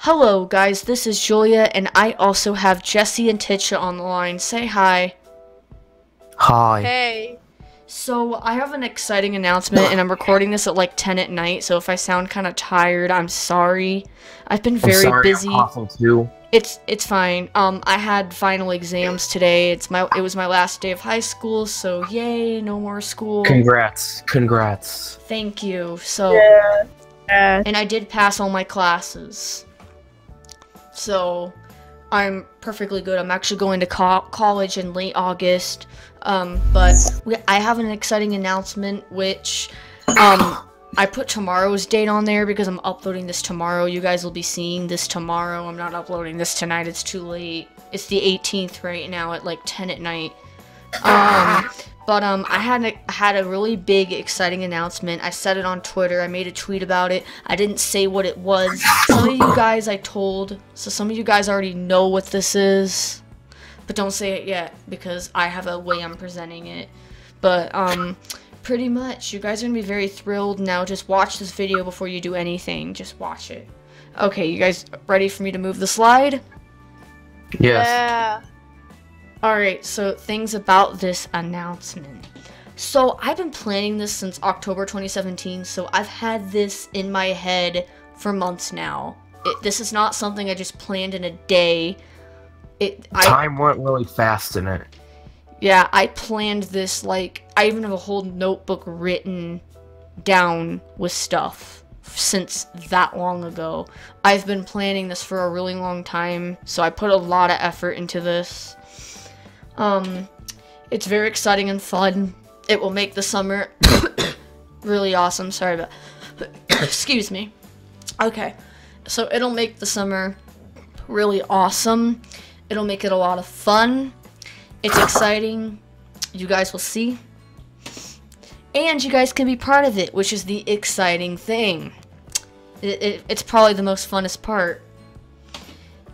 Hello guys, this is Julia, and I also have Jesse and Tisha on the line. Say hi. Hi. Hey. So, I have an exciting announcement, and I'm recording this at like 10 at night, so if I sound kind of tired, I'm sorry. I've been very busy. I'm coughing too. It's fine. I had final exams today. It was my last day of high school, so yay, no more school. Congrats. Thank you. So, Yeah. and I did pass all my classes. So, I'm perfectly good. I'm actually going to college in late August. But I have an exciting announcement, which, I put tomorrow's date on there because I'm uploading this tomorrow. You guys will be seeing this tomorrow. I'm not uploading this tonight. It's too late. It's the 18th right now at like 10 at night. I had a really big, exciting announcement. I said it on Twitter. I made a tweet about it. I didn't say what it was. Some of you guys I told, so some of you guys already know what this is. But don't say it yet, because I have a way I'm presenting it. But, pretty much, you guys are gonna be very thrilled. Now just watch this video before you do anything. Just watch it. Okay, you guys ready for me to move the slide? Yes. Yeah. Alright, so things about this announcement. So, I've been planning this since October 2017, so I've had this in my head for months now. This is not something I just planned in a day. Time went really fast in it. Yeah, I planned this, like, I even have a whole notebook written down with stuff since that long ago. I've been planning this for a really long time, so I put a lot of effort into this. It's very exciting and fun. It will make the summer really awesome. Sorry about excuse me. Okay, so it'll make the summer really awesome. It'll make it a lot of fun. It's exciting. You guys will see. And you guys can be part of it, which is the exciting thing. It's probably the most funnest part.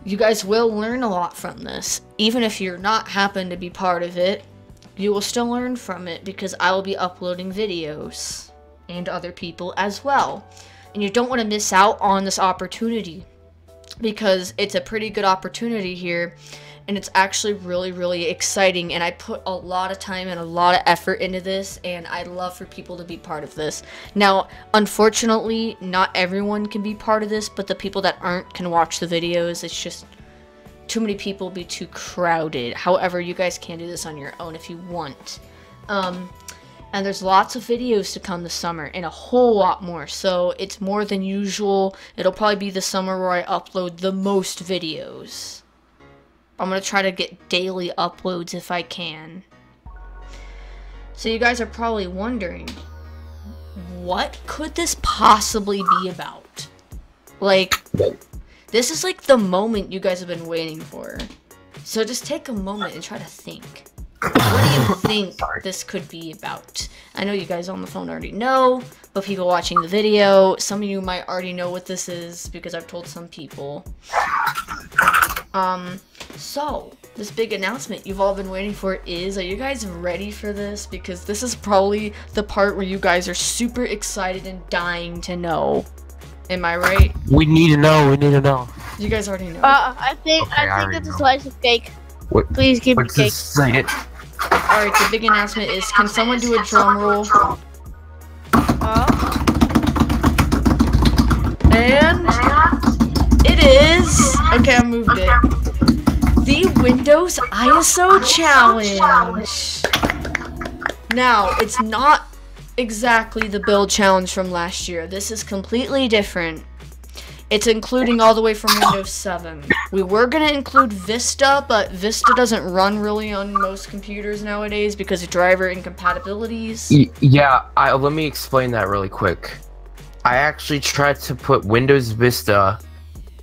You guys will learn a lot from this. Even if you're not happen to be part of it, you will still learn from it because I will be uploading videos. And other people as well. And you don't want to miss out on this opportunity, because it's a pretty good opportunity here, and it's actually really, really exciting, and I put a lot of time and a lot of effort into this, and I'd love for people to be part of this. Now, unfortunately, not everyone can be part of this, but the people that aren't can watch the videos. It's just too many people will be too crowded. However, you guys can do this on your own if you want. And there's lots of videos to come this summer, and a whole lot more, so it's more than usual. It'll probably be the summer where I upload the most videos. I'm gonna try to get daily uploads if I can. So you guys are probably wondering, what could this possibly be about? Like, this is like the moment you guys have been waiting for. So just take a moment and try to think. What do you think this could be about? I know you guys on the phone already know, but people watching the video, some of you might already know what this is because I've told some people. So, this big announcement you've all been waiting for are you guys ready for this? Because this is probably the part where you guys are super excited and dying to know. Am I right? We need to know. You guys already know. I think already it's a know. slice of cake. What- Please give me What's cake. this? Say it. Alright, the big announcement is, can someone do a drum roll? And it is, okay, I moved it. The Windows ISO Challenge. Now, it's not exactly the build challenge from last year. This is completely different. It's including all the way from Windows 7. We were going to include Vista, but Vista doesn't run really on most computers nowadays because of driver incompatibilities. Yeah, let me explain that really quick. I actually tried to put Windows Vista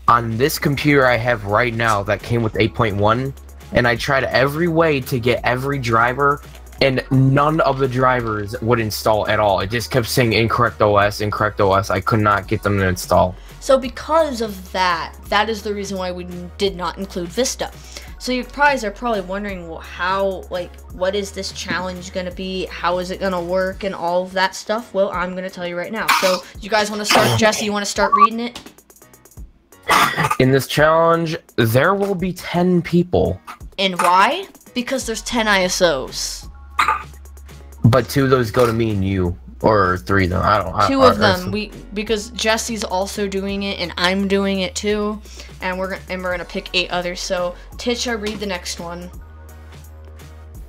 on this computer I have right now that came with 8.1, and I tried every way to get every driver, and none of the drivers would install at all. It just kept saying incorrect OS, incorrect OS. I could not get them to install. So because of that, that is the reason why we did not include Vista. So you guys are probably wondering, well, how, like, what is this challenge gonna be? How is it gonna work and all of that stuff? Well, I'm gonna tell you right now. So you guys want to start, Jesse, you want to start reading it? In this challenge, there will be 10 people, And why? Because there's 10 ISOs. but 2 of those go to me and you, or 3 of them. I don't. Two of them. Because Jesse's also doing it, and I'm doing it too, and we're gonna pick 8 others. So Tisha, read the next one.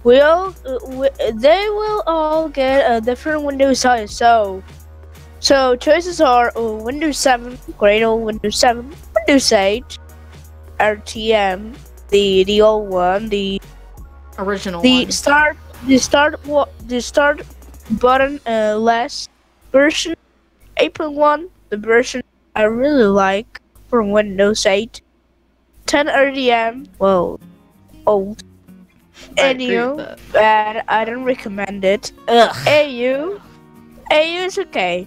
They will all get a different Windows ISO. So choices are Windows 7, Gradle, Windows 7, Windows 8, RTM, the old one, the Original one. start button less version 8.1, the version I really like for Windows 8. 10 RTM, well, old. I agree NU, with that. bad. I don't recommend it. Ugh. AU is okay.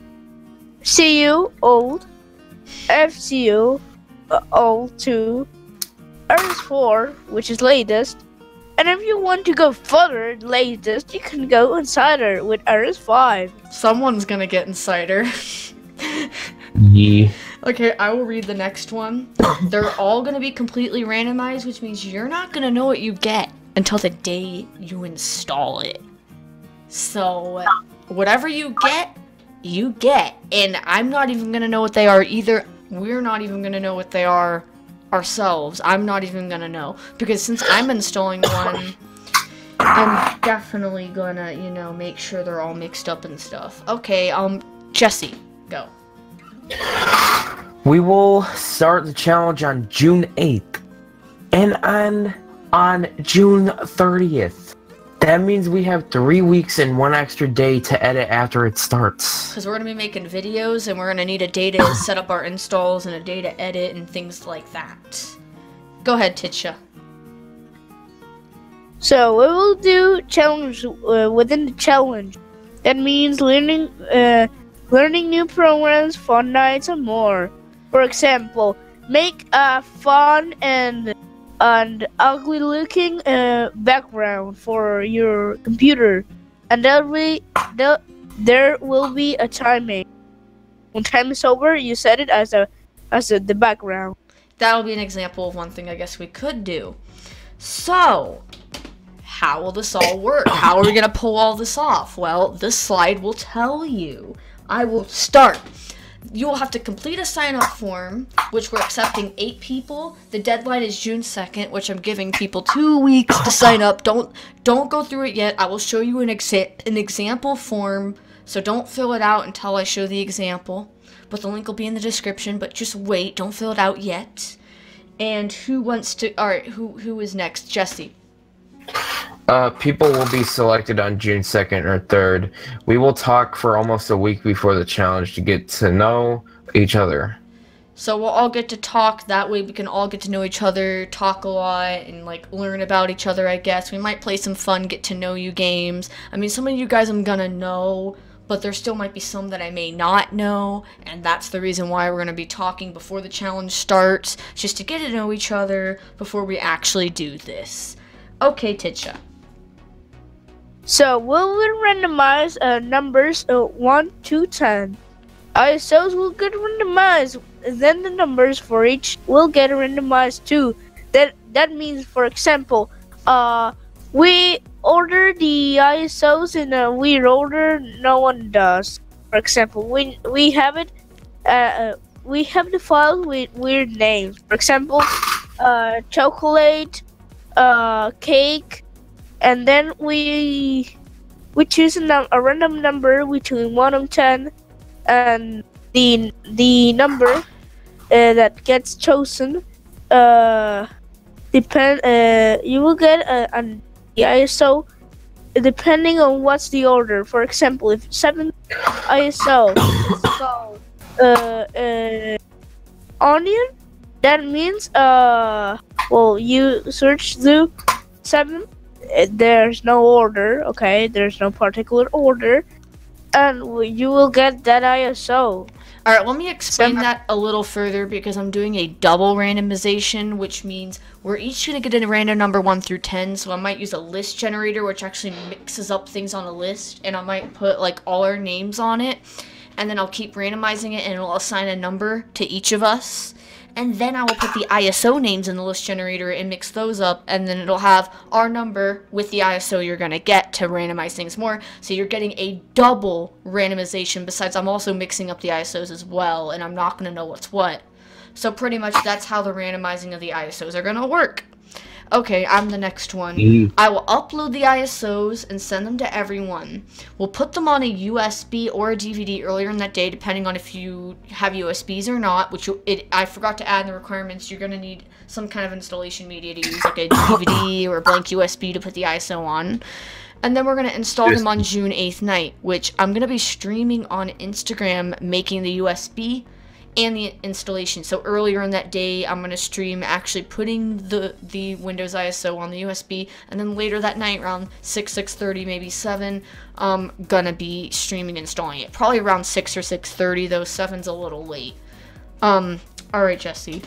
CU, old. FCU, old too. RS4, which is latest. And if you want to go further, latest, you can go Insider with RS5. Someone's gonna get Insider. Yeah. Okay, I will read the next one. They're all gonna be completely randomized, which means you're not gonna know what you get until the day you install it. So, whatever you get, and I'm not even gonna know what they are either. We're not even gonna know what they are ourselves. I'm not even gonna know, because since I'm installing one, I'm definitely gonna, make sure they're all mixed up and stuff. Okay, Jesse, go. We will start the challenge on June 8th, and on June 30th. That means we have 3 weeks and 1 extra day to edit after it starts. Because we're going to be making videos, and we're going to need a day to set up our installs and a day to edit and things like that. Go ahead, Tisha. So we will do challenge within the challenge. That means learning new programs, fun nights, and more. For example, make a fun and ugly-looking background for your computer, and there will be a timing. When time is over, you set it as the background. That'll be an example of one thing I guess we could do. So, how will this all work? How are we going to pull all this off? Well, this slide will tell you. I will start. You will have to complete a sign-up form, which we're accepting 8 people. The deadline is June 2nd, which I'm giving people 2 weeks to sign up. Don't go through it yet. I will show you an example form, so don't fill it out until I show the example. But the link will be in the description, but just wait. Don't fill it out yet. And who wants to... Alright, who is next? Jesse. People will be selected on June 2nd or 3rd. We will talk for almost a week before the challenge to get to know each other. So we'll all get to talk, that way we can all get to know each other, talk a lot, and learn about each other, I guess. We might play some fun get to know you games. I mean, some of you guys I'm gonna know, but there still might be some that I may not know, and that's the reason why we're gonna be talking before the challenge starts, just to get to know each other before we actually do this. Okay, Tisha. So we will randomize numbers 1 to 10. ISOs will get randomized. Then the numbers for each will get randomized too. That means, for example, we order the ISOs in a weird order. No one does. For example, we have it. We have the files with weird names. For example, chocolate, cake. And then we choose a random number between 1 and 10, and the number that gets chosen you will get the ISO depending on what's the order. For example, if 7 ISO is called onion, that means you search the 7. There's no order, okay? There's no particular order, and you will get that ISO. Alright, let me explain that a little further, because I'm doing a double randomization, which means we're each going to get a random number 1 through 10, so I might use a list generator, which actually mixes up things on a list, and I might put all our names on it, and then I'll keep randomizing it, and it'll assign a number to each of us. and then I will put the ISO names in the list generator and mix those up, and then it'll have our number with the ISO you're going to get to randomize things more. So you're getting a double randomization. Besides, I'm also mixing up the ISOs as well, and I'm not going to know what's what. So pretty much that's how the randomizing of the ISOs are going to work. Okay, I'm the next one. I will upload the ISOs and send them to everyone. We'll put them on a USB or a DVD earlier in that day, depending on if you have USBs or not, which I forgot to add in the requirements. You're going to need some kind of installation media to use, like a DVD or a blank USB to put the ISO on. And then we're going to install them on June 8th night, which I'm going to be streaming on Instagram, making the USB and the installation. So earlier in that day, I'm going to stream actually putting the Windows ISO on the USB, and then later that night around 6:30, maybe 7, I'm going to be streaming installing it. Probably around 6 or 6:30, though 7's a little late. Alright, Jesse.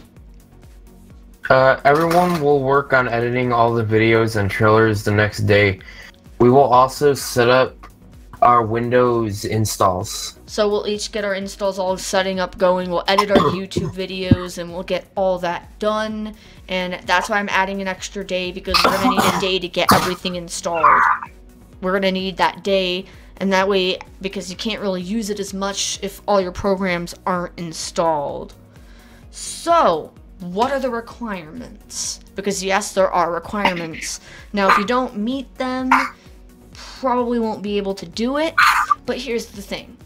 Everyone will work on editing all the videos and trailers the next day. We will also set up our Windows installs. So we'll each get our installs all setting up going. We'll edit our YouTube videos and we'll get all that done. And that's why I'm adding an extra day, because we're going to need a day to get everything installed. We're going to need that day, and that way, because you can't really use it as much if all your programs aren't installed. So, what are the requirements? Because yes, there are requirements. Now, if you don't meet them, probably won't be able to do it. But here's the thing: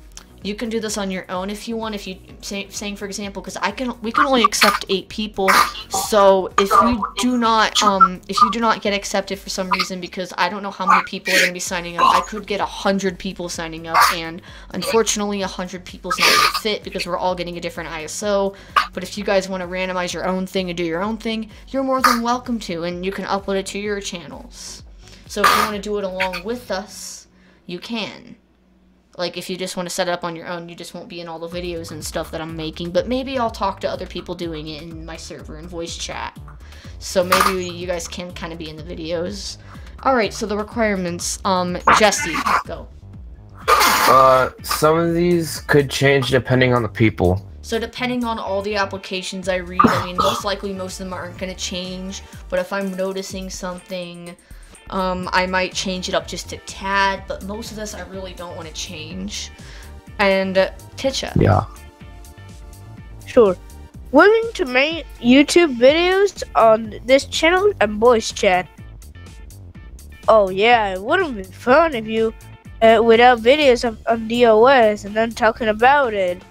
you can do this on your own if you want. If you saying for example, because we can only accept 8 people. So if you do not get accepted for some reason, because I don't know how many people are going to be signing up, I could get 100 people signing up, and unfortunately 100 people's not going to fit because we're all getting a different ISO. But if you guys want to randomize your own thing and do your own thing, you're more than welcome to, and you can upload it to your channels. So if you want to do it along with us, you can. Like, if you just want to set it up on your own, you just won't be in all the videos and stuff that I'm making. But maybe I'll talk to other people doing it in my server and voice chat. So maybe you guys can kind of be in the videos. Alright, so the requirements. Jesse, go. Some of these could change depending on the people. So depending on all the applications I read, I mean, most likely most of them aren't going to change. But if I'm noticing something, I might change it up just a tad, but most of this I really don't want to change. And Ticha. Yeah. Sure. Willing to make YouTube videos on this channel and voice chat. Oh yeah, it wouldn't be fun if you without videos on DOS and then talking about it.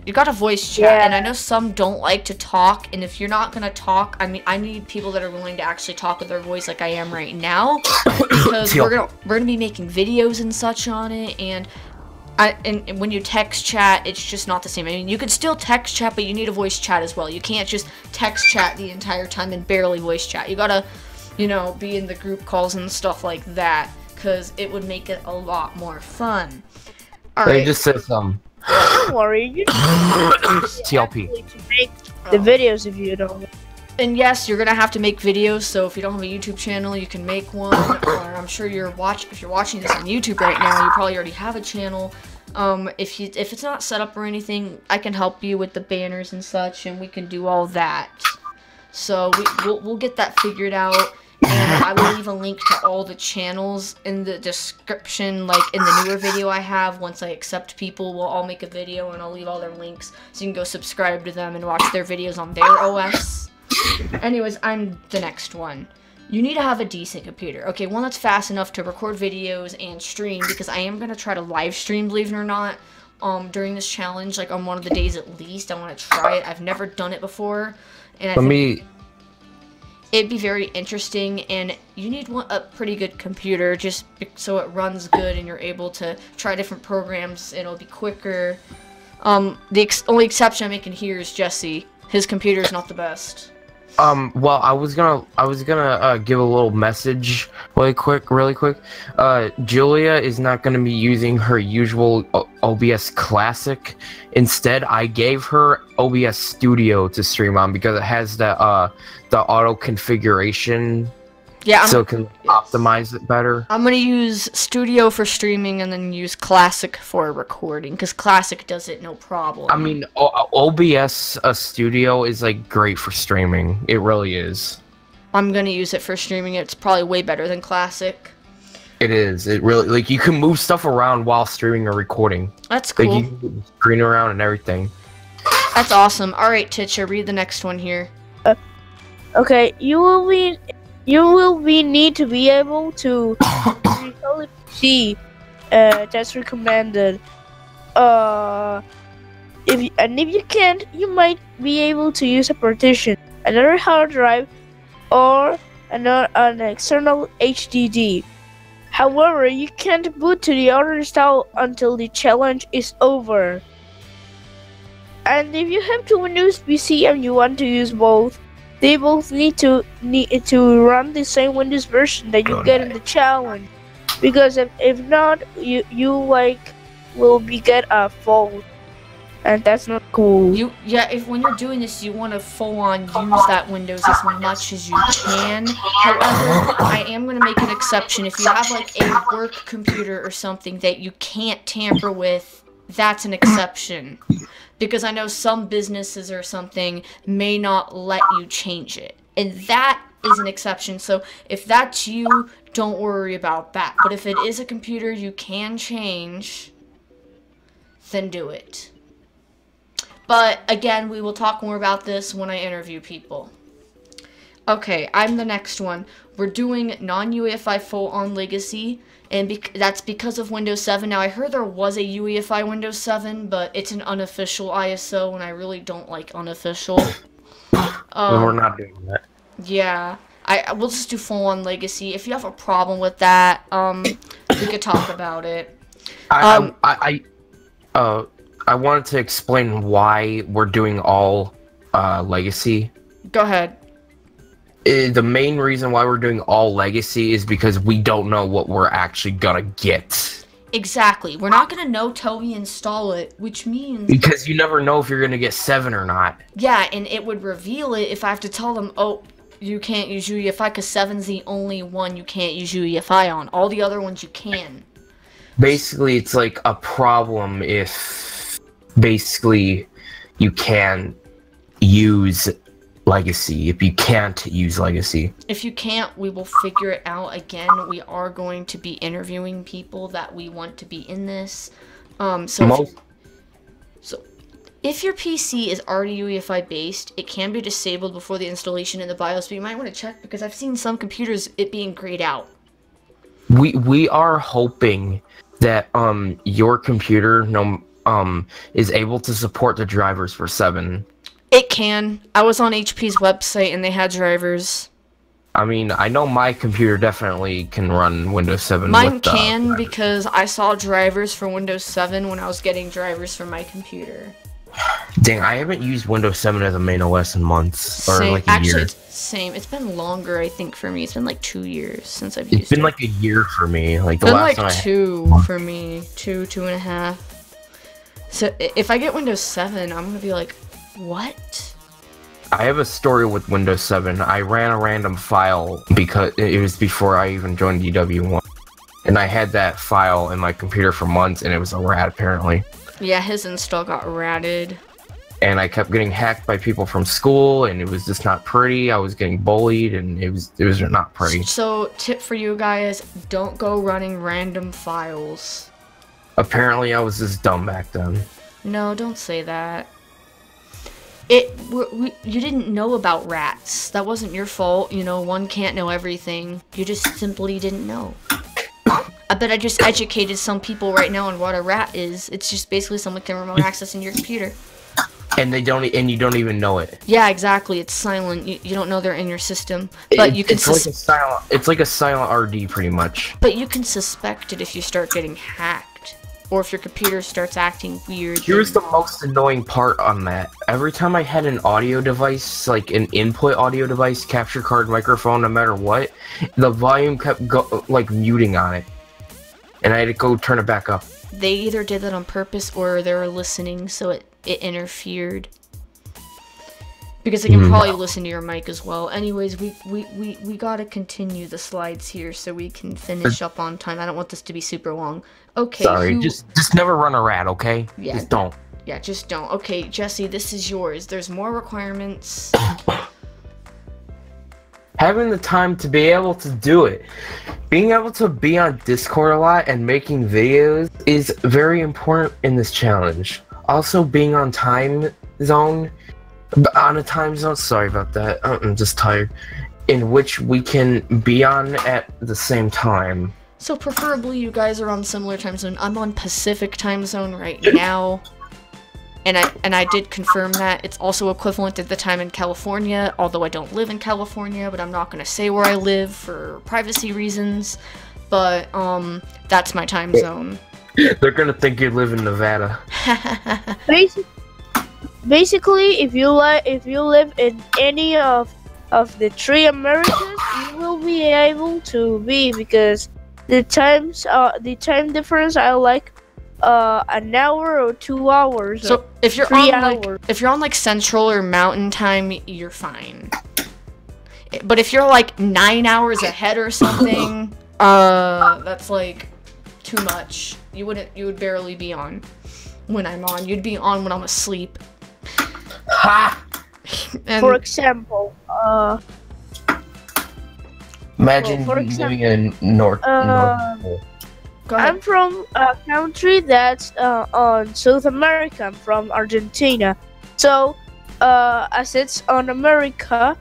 You got a voice chat, and I know some don't like to talk, and if you're not gonna talk, I mean, I need people that are willing to actually talk with their voice like I am right now, because we're gonna be making videos and such on it, and when you text chat, it's just not the same. I mean, you could still text chat, but you need a voice chat as well. You can't just text chat the entire time and barely voice chat. You gotta, you know, be in the group calls and stuff like that, because it would make it a lot more fun. All right. They just said some. Don't worry, you TLP. to make the videos if you don't. And yes, you're gonna have to make videos. So if you don't have a YouTube channel, you can make one. Or I'm sure if you're watching this on YouTube right now, you probably already have a channel. If it's not set up or anything, I can help you with the banners and such, and we can do all that. So we'll get that figured out. And I will leave a link to all the channels in the description, like in the newer video I have. Once I accept people, we'll all make a video, and I'll leave all their links so you can go subscribe to them and watch their videos on their OS. Anyways, I'm the next one. You need to have a decent computer. Okay, one that's fast enough to record videos and stream, because I am going to try to live stream, believe it or not, during this challenge, like on one of the days at least. I want to try it. I've never done it before. And it'd be very interesting, and you need a pretty good computer just so it runs good and you're able to try different programs. It'll be quicker. The only exception I'm making here is Jesse. His computer is not the best. Well, I was gonna give a little message really quick. Julia is not gonna be using her usual OBS Classic. Instead, I gave her OBS Studio to stream on because it has the auto configuration Yeah, so it can optimize it better. I'm gonna use Studio for streaming and then use Classic for recording, because Classic does it no problem. I mean, OBS Studio is like great for streaming. It really is. I'm gonna use it for streaming. It's probably way better than Classic. It is. It really, like, you can move stuff around while streaming or recording. That's cool. Like, you can move the screen around and everything. That's awesome. All right, Titcha, read the next one here. Okay, you will need to be able to recall the PC. That's recommended. If you can't, you might be able to use a partition, another hard drive, or an external HDD. However, you can't boot to the other install until the challenge is over. And if you have two Windows PC and you want to use both, they both need to run the same Windows version that you get in the challenge. Because if not, you will get a fault, and that's not cool. When you're doing this, you want to full on use that Windows as much as you can. However, I am going to make an exception. If you have like a work computer or something that you can't tamper with, that's an exception. Because I know some businesses or something may not let you change it. And that is an exception. So if that's you, don't worry about that. But if it is a computer you can change, then do it. But again, we will talk more about this when I interview people. Okay, I'm the next one. We're doing non-UEFI full-on legacy. And that's because of Windows 7. Now, I heard there was a UEFI Windows 7, but it's an unofficial ISO, and I really don't like unofficial. We're not doing that. Yeah. We'll just do full-on legacy. If you have a problem with that, we could talk about it. I wanted to explain why we're doing all legacy. Go ahead. The main reason why we're doing all legacy is because we don't know what we're actually gonna get. Exactly. We're not gonna know till we install it, which means... Because you never know if you're gonna get 7 or not. Yeah, and it would reveal it if I have to tell them, oh, you can't use UEFI, because 7's the only one you can't use UEFI on. All the other ones you can. Basically, it's like a problem if... Basically, you can use... legacy if you can't use legacy. If you can't, we will figure it out. Again, we are going to be interviewing people that we want to be in this. So if your PC is already UEFI based, it can be disabled before the installation in the BIOS, but you might want to check because I've seen some computers it being grayed out. We are hoping that your computer is able to support the drivers for 7. It can. I was on HP's website and they had drivers. I mean, I know my computer definitely can run Windows 7. Mine can because I saw drivers for Windows 7 when I was getting drivers for my computer. Dang, I haven't used Windows 7 as a main OS in months. Or like a year. Actually, it's same. It's been longer, I think, for me. It's been like 2 years since I've used it. It's been like a year for me. Like the last time like 2 for me. 2.5. So if I get Windows 7, I'm going to be like, what? I have a story with Windows 7. I ran a random file because it was before I even joined DW1. And I had that file in my computer for months and it was a rat apparently. Yeah, his install got ratted. And I kept getting hacked by people from school and it was just not pretty. I was getting bullied and it was not pretty. So, tip for you guys, don't go running random files. Apparently I was just dumb back then. No, don't say that. You didn't know about rats. That wasn't your fault. You know, one can't know everything. You just simply didn't know. I bet I just educated some people right now on what a rat is. It's just basically someone can remote access in your computer. And you don't even know it. Yeah, exactly. It's silent. You don't know they're in your system. But you can it's like a silent RD pretty much. But you can suspect it if you start getting hacked. Or if your computer starts acting weird. Here's the most annoying part on that. Every time I had an audio device, like an input audio device, capture card, microphone, no matter what, the volume kept muting on it. And I had to go turn it back up. They either did that on purpose or they were listening, so it interfered. Because they can probably listen to your mic as well. Anyways, we gotta continue the slides here so we can finish up on time. I don't want this to be super long. Okay. Sorry, just never run a rat, okay? Yeah. Just don't. Yeah, just don't. Okay, Jesse, this is yours. There's more requirements. Having the time to be able to do it. Being able to be on Discord a lot and making videos is very important in this challenge. Also, being on time zone, sorry about that, I'm just tired, in which we can be on at the same time. So preferably you guys are on similar time zone. I'm on Pacific time zone right now. And I did confirm that it's also equivalent to the time in California, although I don't live in California, but I'm not gonna say where I live for privacy reasons. But that's my time zone. They're gonna think you live in Nevada. Basically, if you live in any of the three Americas, you will be able to be, because the time difference are like an hour or 2 hours. So if you're 3 on hours. if you're on like Central or Mountain time, you're fine. But if you're like 9 hours ahead or something, that's like too much. You would barely be on when I'm on. You'd be on when I'm asleep. Ha! And For example, Imagine for example, living in North Pole. go ahead. I'm from a country that's on South America. I'm from Argentina. So, as it's on America,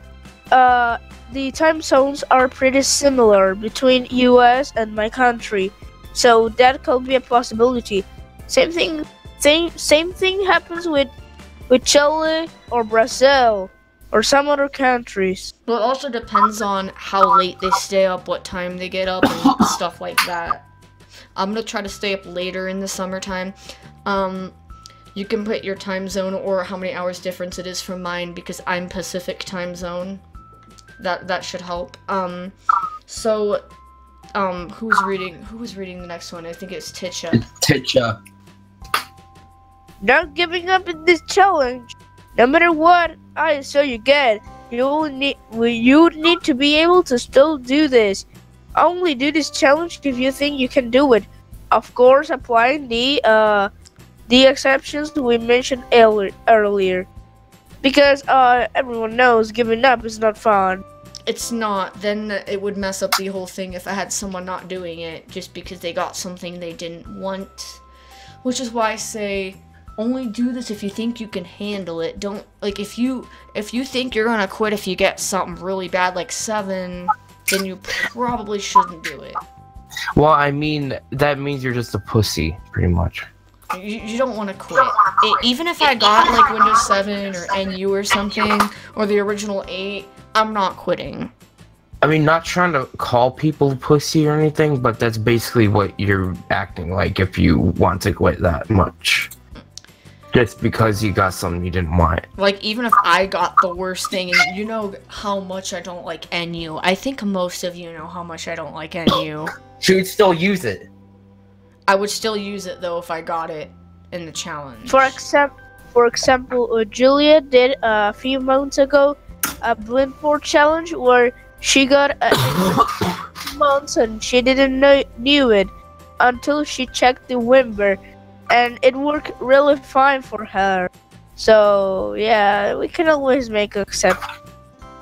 the time zones are pretty similar between US and my country. So that could be a possibility. Same thing happens with Chile or Brazil or some other countries. Well, it also depends on how late they stay up, what time they get up, and stuff like that. I'm gonna try to stay up later in the summertime. You can put your time zone or how many hours difference it is from mine, because I'm Pacific time zone. That should help. Who was reading the next one? I think it's Titcha. Titcha. Not giving up in this challenge. No matter what ISO you get, you need to be able to still do this. Only do this challenge if you think you can do it. Of course, applying the exceptions we mentioned earlier. Because everyone knows giving up is not fun. It's not. Then it would mess up the whole thing if I had someone not doing it just because they got something they didn't want. Which is why I say only do this if you think you can handle it. Don't, like, if you think you're gonna quit if you get something really bad like 7, then you probably shouldn't do it. Well, I mean, that means you're just a pussy, pretty much. You don't want to quit. Even if I got like Windows 7 or NU or something, or the original 8, I'm not quitting. I mean, not trying to call people pussy or anything, but that's basically what you're acting like if you want to quit that much. Just because you got something you didn't want. Like, even if I got the worst thing, and you know how much I don't like NU. I think most of you know how much I don't like NU. She would still use it. I would still use it, though, if I got it in the challenge. For example, Julia did a few months ago a blindfold challenge where she got 8 months and she didn't knew it until she checked the Wimber, and it worked really fine for her. So yeah, we can always make exceptions.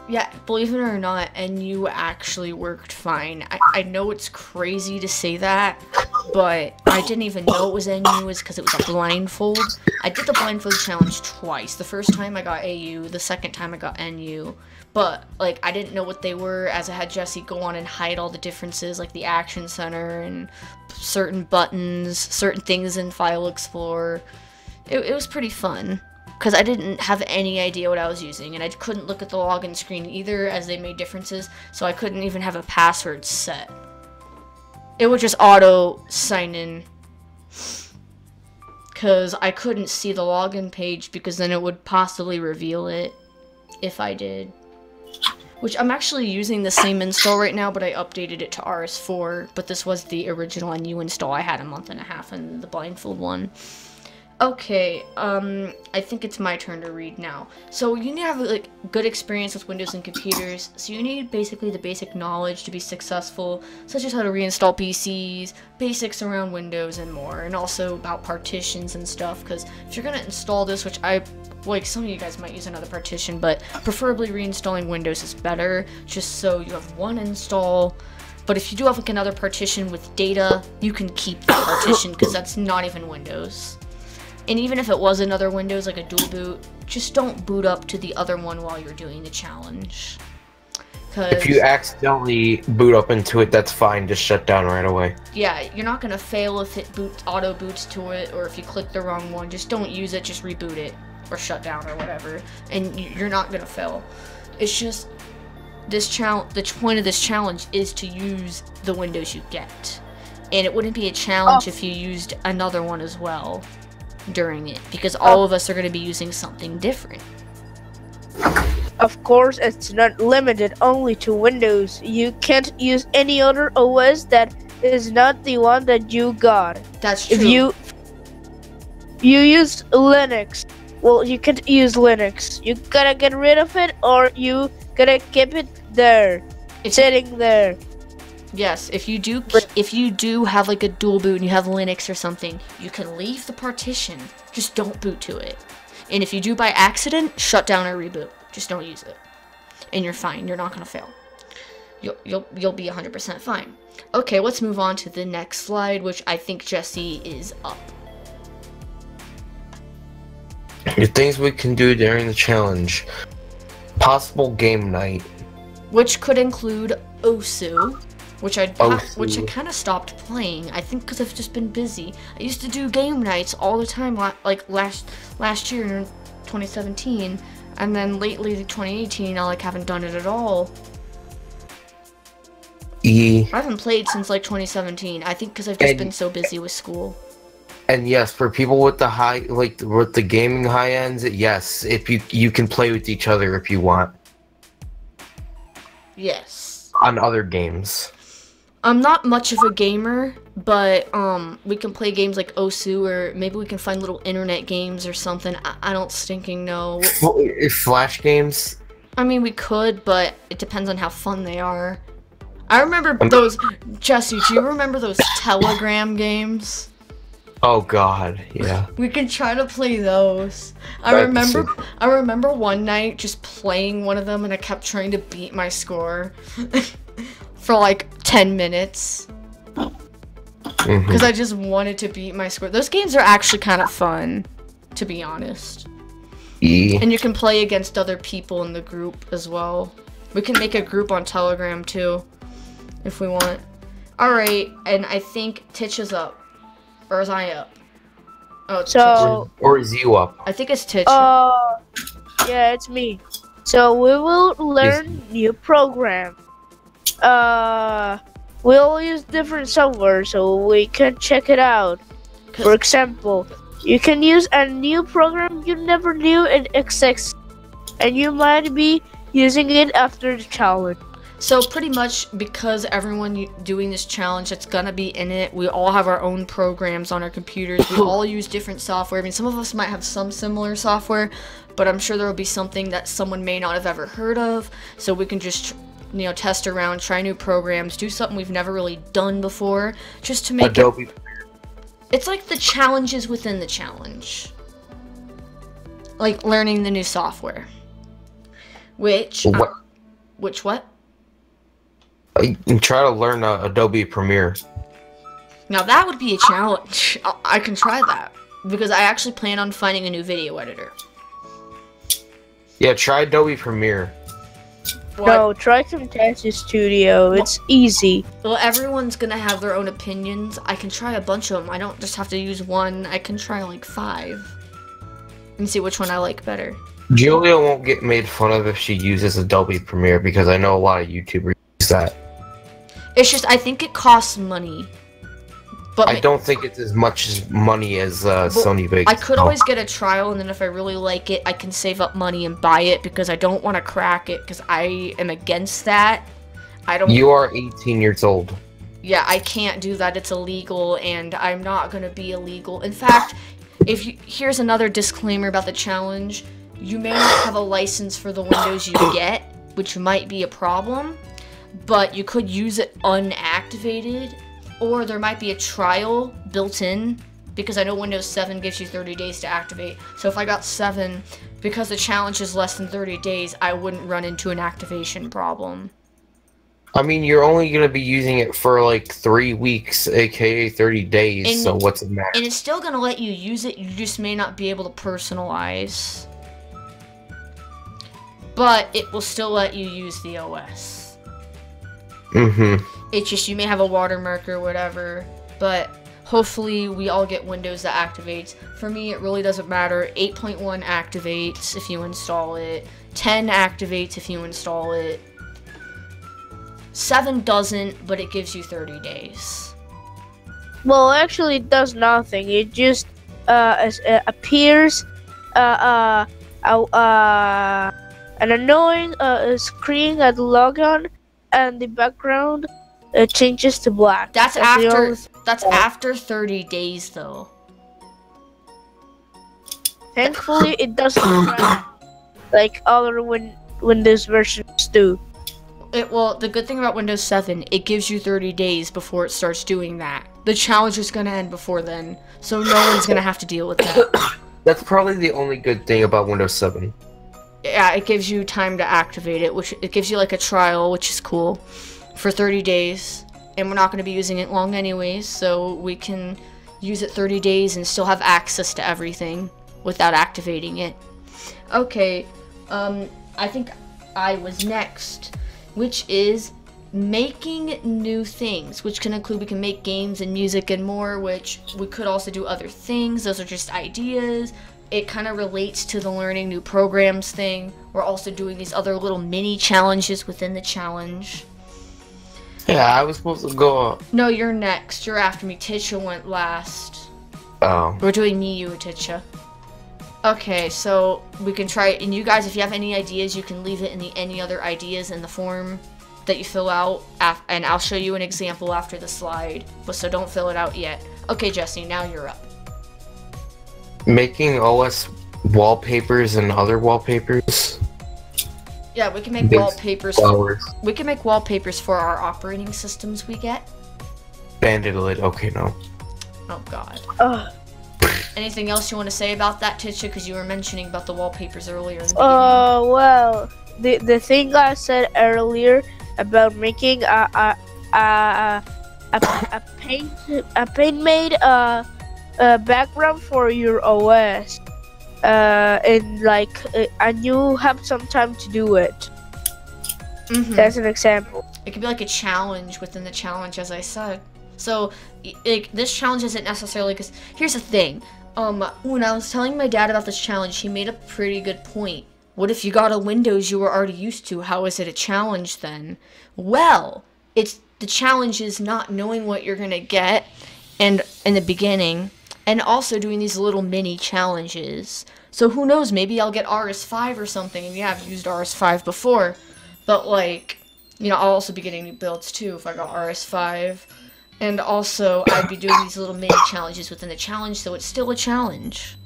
Yeah, believe it or not, NU actually worked fine. I know it's crazy to say that, but I didn't even know it was NU because it was a blindfold. I did the blindfold challenge twice. The first time I got AU, the second time I got NU. But, like, I didn't know what they were, as I had Jesse go on and hide all the differences, like the Action Center and certain buttons, certain things in File Explorer. It was pretty fun, because I didn't have any idea what I was using, and I couldn't look at the login screen either, as they made differences, so I couldn't even have a password set. It would just auto sign in, because I couldn't see the login page, because then it would possibly reveal it if I did. Which I'm actually using the same install right now, but I updated it to RS4, but this was the original NU install I had a month and a half in the blindfold one. Okay, I think it's my turn to read now. So you need to have like good experience with Windows and computers. So you need basically the basic knowledge to be successful, such as how to reinstall PCs, basics around Windows and more, and also about partitions and stuff. Because if you're gonna install this, which like some of you guys might use another partition, but preferably reinstalling Windows is better, just so you have one install. But if you do have like another partition with data, you can keep the partition because that's not even Windows. And even if it was another Windows, like a dual boot, just don't boot up to the other one while you're doing the challenge. If you accidentally boot up into it, that's fine. Just shut down right away. Yeah, you're not gonna fail if it auto boots to it, or if you click the wrong one. Just don't use it. Just reboot it or shut down or whatever, and you're not gonna fail. It's just this challenge. The point of this challenge is to use the Windows you get, and it wouldn't be a challenge if you used another one as well during it, because all of us are going to be using something different. Of course, it's not limited only to Windows. You can't use any other OS that is not the one that you got. That's true. If you use Linux, well, you can't use Linux. You gotta get rid of it, or you gotta keep it there, sitting there. Yes, if you do have like a dual boot and you have Linux or something, you can leave the partition. Just don't boot to it. And if you do by accident, shut down or reboot. Just don't use it, and you're fine. You're not gonna fail. You'll be 100% fine. Okay, let's move on to the next slide, which I think Jesse is up. The things we can do during the challenge: possible game night, which could include OSU. Which I kind of stopped playing. I think because I've just been busy. I used to do game nights all the time, like last year in 2017, and then lately, 2018, I like haven't done it at all. I haven't played since like 2017. I think because I've just been so busy with school. And yes, for people with the with the gaming high ends, yes, if you can play with each other if you want. Yes. On other games. I'm not much of a gamer, but we can play games like OSU, or maybe we can find little internet games or something. I don't stinking know. Flash games? I mean, we could, but it depends on how fun they are. I remember those. Jesse, do you remember those Telegram games? Oh God, yeah. We can try to play those. I remember one night just playing one of them, and I kept trying to beat my score for like 10 minutes. Because I just wanted to beat my score. Those games are actually kind of fun, to be honest. And you can play against other people in the group as well. We can make a group on Telegram too, if we want. Alright, and I think Titch is up. Or is I up? Oh, so, or is you up? I think it's Titch. Yeah, it's me. So we will learn new program. We'll use different software so we can check it out. For example, you can use a new program you never knew it exists, and you might be using it after the challenge. So pretty much, because everyone doing this challenge that's gonna be in it, we all have our own programs on our computers. We all use different software. I mean, some of us might have some similar software, but I'm sure there will be something that someone may not have ever heard of. So we can just, test around, try new programs, do something we've never really done before, just to make Adobe. It's like the challenges within the challenge. Like learning the new software. Which what? Try to learn Adobe Premiere. Now that would be a challenge. I can try that, because I actually plan on finding a new video editor. Yeah, try Adobe Premiere. No, try Camtasia Studio. It's easy. Well, everyone's gonna have their own opinions. I can try a bunch of them. I don't just have to use one. I can try like 5 and see which one I like better. Julia won't get made fun of if she uses Adobe Premiere, because I know a lot of YouTubers use that. It's just, I think it costs money. But I don't think it's as much money as Sony Vegas. I could always get a trial, and then if I really like it, I can save up money and buy it, because I don't want to crack it, because I am against that. You are 18 years old. Yeah, I can't do that. It's illegal, and I'm not going to be illegal. In fact, here's another disclaimer about the challenge. You may not have a license for the Windows you get, which might be a problem, but you could use it unactivated, or there might be a trial built in, because I know Windows 7 gives you 30 days to activate. So if I got 7, because the challenge is less than 30 days, I wouldn't run into an activation problem. I mean, you're only going to be using it for like 3 weeks, aka 30 days, And- so what's it matter? And it's still gonna let you use it, you just may not be able to personalize. But it will still let you use the OS. Mm-hmm. It's just you may have a watermark or whatever, but hopefully we all get Windows that activates. For me, it really doesn't matter. 8.1 activates if you install it. 10 activates if you install it. 7 doesn't, but it gives you 30 days. Well, actually, it does nothing. It just appears an annoying screen at logon, and the background changes to black. That's the after only- that's after 30 days though. Thankfully, it doesn't crash like other Windows versions do. Well, the good thing about Windows 7, it gives you 30 days before it starts doing that. The challenge is going to end before then, so no one's going to have to deal with that. That's probably the only good thing about Windows 7. Yeah, it gives you time to activate it, which it gives you like a trial, which is cool, for 30 days. And we're not going to be using it long anyways, so we can use it 30 days and still have access to everything without activating it. Okay, I think I was next, which is making new things, which can include we can make games and music and more, which we could also do other things. Those are just ideas. It kind of relates to the learning new programs thing. We're also doing these other little mini challenges within the challenge. Yeah, I was supposed to go. No, you're next. You're after me. Tisha went last. Oh. We're doing me, you, Tisha. Okay, so we can try it. And you guys, if you have any ideas, you can leave it in the any other ideas in the form that you fill out. And I'll show you an example after the slide. But so don't fill it out yet. Okay, Jesse, now you're up. Making OS wallpapers and other wallpapers. Yeah, we can make Big wallpapers. Flowers. We can make wallpapers for our operating systems we get. Bandit lid. Okay, no. Oh, God. Ugh. Anything else you want to say about that, Tisha? Because you were mentioning about the wallpapers earlier in the beginning. Well, the thing I said earlier about making a paint made background for your OS, and like and you have some time to do it. Mhm. That's an example. It could be like a challenge within the challenge, as I said. So, this challenge isn't necessarily because here's the thing. When I was telling my dad about this challenge, he made a pretty good point. What if you got a Windows you were already used to? How is it a challenge then? Well, the challenge is not knowing what you're gonna get, and in the beginning, and also doing these little mini challenges. So who knows? Maybe I'll get RS5 or something. And yeah, I've used RS5 before, but like, I'll also be getting new builds too if I got RS5. And also, I'd be doing these little mini challenges within the challenge, so it's still a challenge.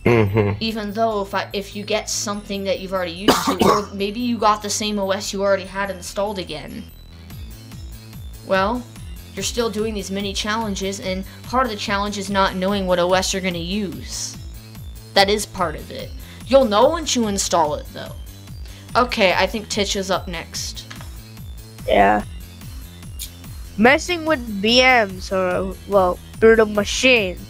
Mm-hmm. Even though if you get something that you've already used to, or maybe you got the same OS you already had installed again. Well, you're still doing these mini challenges, and part of the challenge is not knowing what OS you're going to use. That is part of it. You'll know once you install it, though. Okay, I think Tisha's up next. Yeah. Messing with VMs or, well, virtual machines.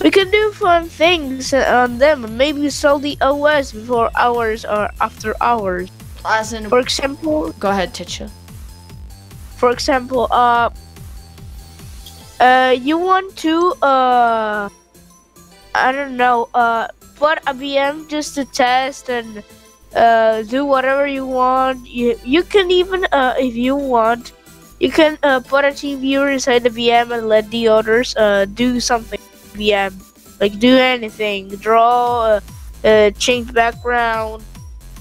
We can do fun things on them and maybe install the OS before hours or after hours. As in, For example, go ahead, Tisha. You want to, I don't know, put a VM just to test and do whatever you want. You can even, if you want, you can put a team viewer inside the VM and let the others do something. VM, like do anything, draw, change background,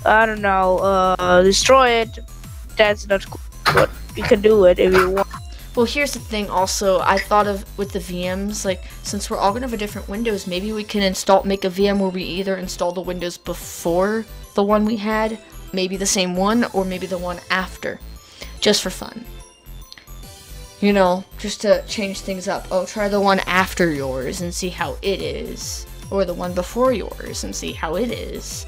I don't know, destroy it. That's not cool, but you can do it if you want. Well, here's the thing also, I thought of with the VMs, like, since we're all gonna have a different Windows, maybe we can make a VM where we either install the Windows before the one we had, maybe the same one, or maybe the one after, just for fun. You know, just to change things up. Oh, try the one after yours and see how it is, or the one before yours and see how it is.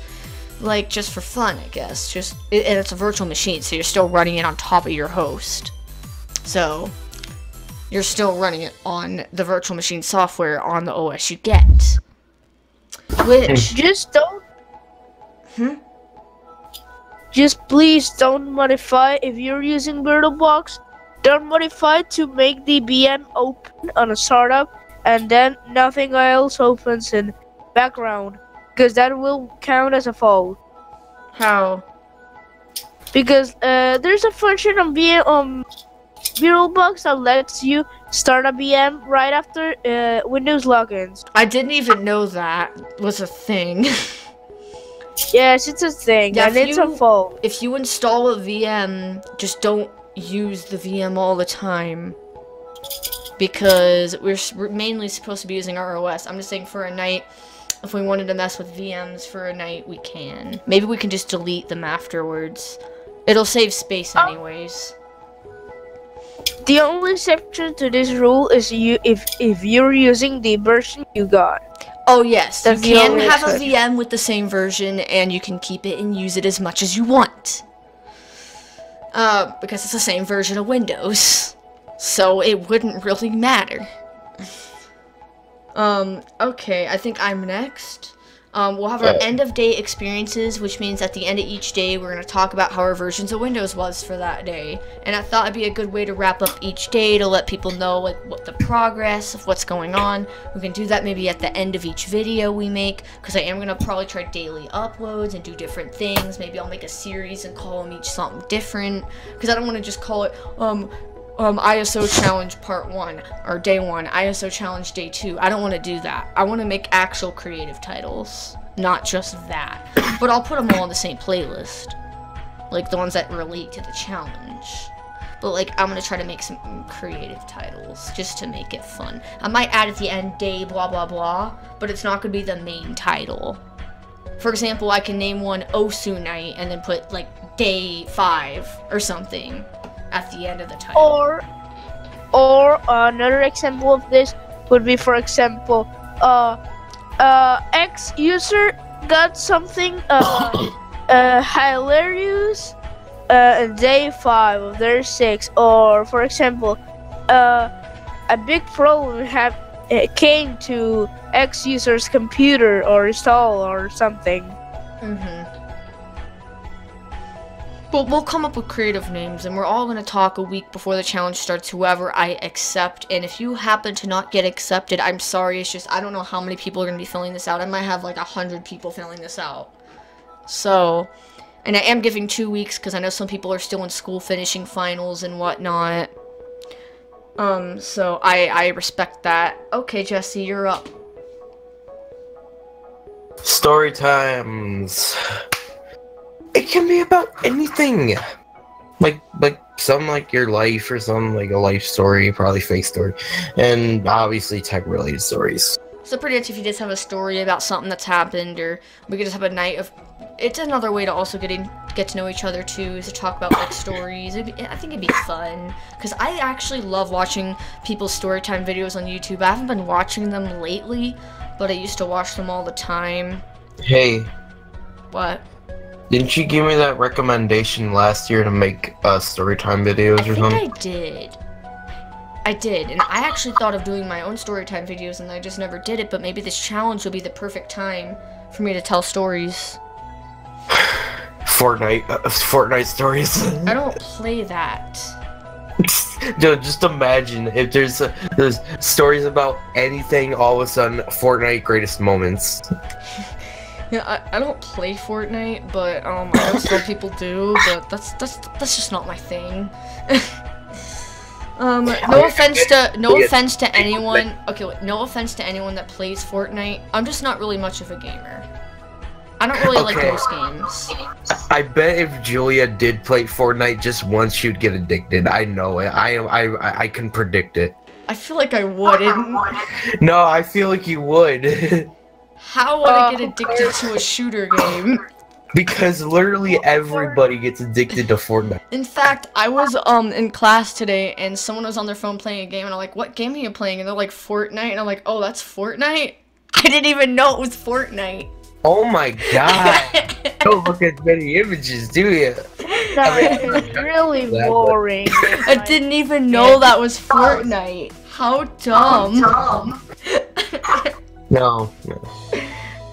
Like, just for fun, I guess. And it's a virtual machine, so you're still running it on top of your host. So, you're still running it on the virtual machine software on the OS you get. Which... Just don't... Just please don't modify, if you're using VirtualBox, don't modify to make the VM open on a startup, and then nothing else opens in background, because that will count as a fault. How? Because there's a function on VirtualBox that lets you start a VM right after Windows logins. I didn't even know that was a thing. Yes, it's a thing, Yeah, and it's a fault. If you install a VM, just don't use the VM all the time. Because we're mainly supposed to be using our OS. I'm just saying for a night, if we wanted to mess with VMs for a night, we can. Maybe we can just delete them afterwards. It'll save space anyways. The only exception to this rule is if you're using the version you got. Oh yes, That's you the can only have a exception. VM with the same version, and you can keep it and use it as much as you want. Because it's the same version of Windows. So it wouldn't really matter. Okay, I think I'm next. We'll have our end of day experiences, which means at the end of each day, we're going to talk about how our versions of Windows was for that day. And I thought it'd be a good way to wrap up each day to let people know, like, what the progress of what's going on. We can do that maybe at the end of each video we make, because I am going to probably try daily uploads and do different things. Maybe I'll make a series and call them each something different, because I don't want to just call it, ISO challenge part 1 or day 1, ISO challenge day 2. I don't want to do that. I want to make actual creative titles, not just that. But I'll put them all in the same playlist, like the ones that relate to the challenge. But like, I'm gonna try to make some creative titles just to make it fun. I might add at the end day blah blah blah, but it's not gonna be the main title. For example, I can name one Osu Night and then put like day 5 or something at the end of the title. Or another example of this would be, for example, X user got something hilarious day 5 of their 6, or for example, a big problem came to X user's computer or install or something. But we'll come up with creative names, and we're all going to talk a week before the challenge starts, whoever I accept. And if you happen to not get accepted, I'm sorry, it's just I don't know how many people are going to be filling this out. I might have like 100 people filling this out. So, and I am giving 2 weeks because I know some people are still in school finishing finals and whatnot. So I respect that. Okay, Jesse, you're up. Story times. It can be about anything. Like some like your life, or some like a life story, probably fake story, and obviously tech related stories. So pretty much if you just have a story about something that's happened, or we could just have a night of... It's another way to also get to know each other too, is to talk about like stories. I think it'd be fun, because I actually love watching people's storytime videos on YouTube. I haven't been watching them lately, but I used to watch them all the time. Hey. What? Didn't you give me that recommendation last year to make storytime videos or something? I did, and I actually thought of doing my own storytime videos, and I just never did it, but maybe this challenge will be the perfect time for me to tell stories. Fortnite stories. I don't play that. Dude, just imagine if there's stories about anything, all of a sudden, Fortnite greatest moments. Yeah, I don't play Fortnite, but I know some people do, but that's just not my thing. No offense to anyone. Okay, wait, no offense to anyone that plays Fortnite. I'm just not really much of a gamer. I don't really like Okay. those games. I bet if Julia did play Fortnite just once, she'd get addicted. I know it. I can predict it. I feel like I wouldn't. No, I feel like you would. How would I get addicted to a shooter game? Because literally everybody gets addicted to Fortnite. In fact, I was in class today and someone was on their phone playing a game and I'm like, what game are you playing? And they're like, Fortnite. And I'm like, oh, that's Fortnite? I didn't even know it was Fortnite. Oh my god. Don't look at many images, do you? No, it's really boring. I didn't even know that was Fortnite. How dumb. No.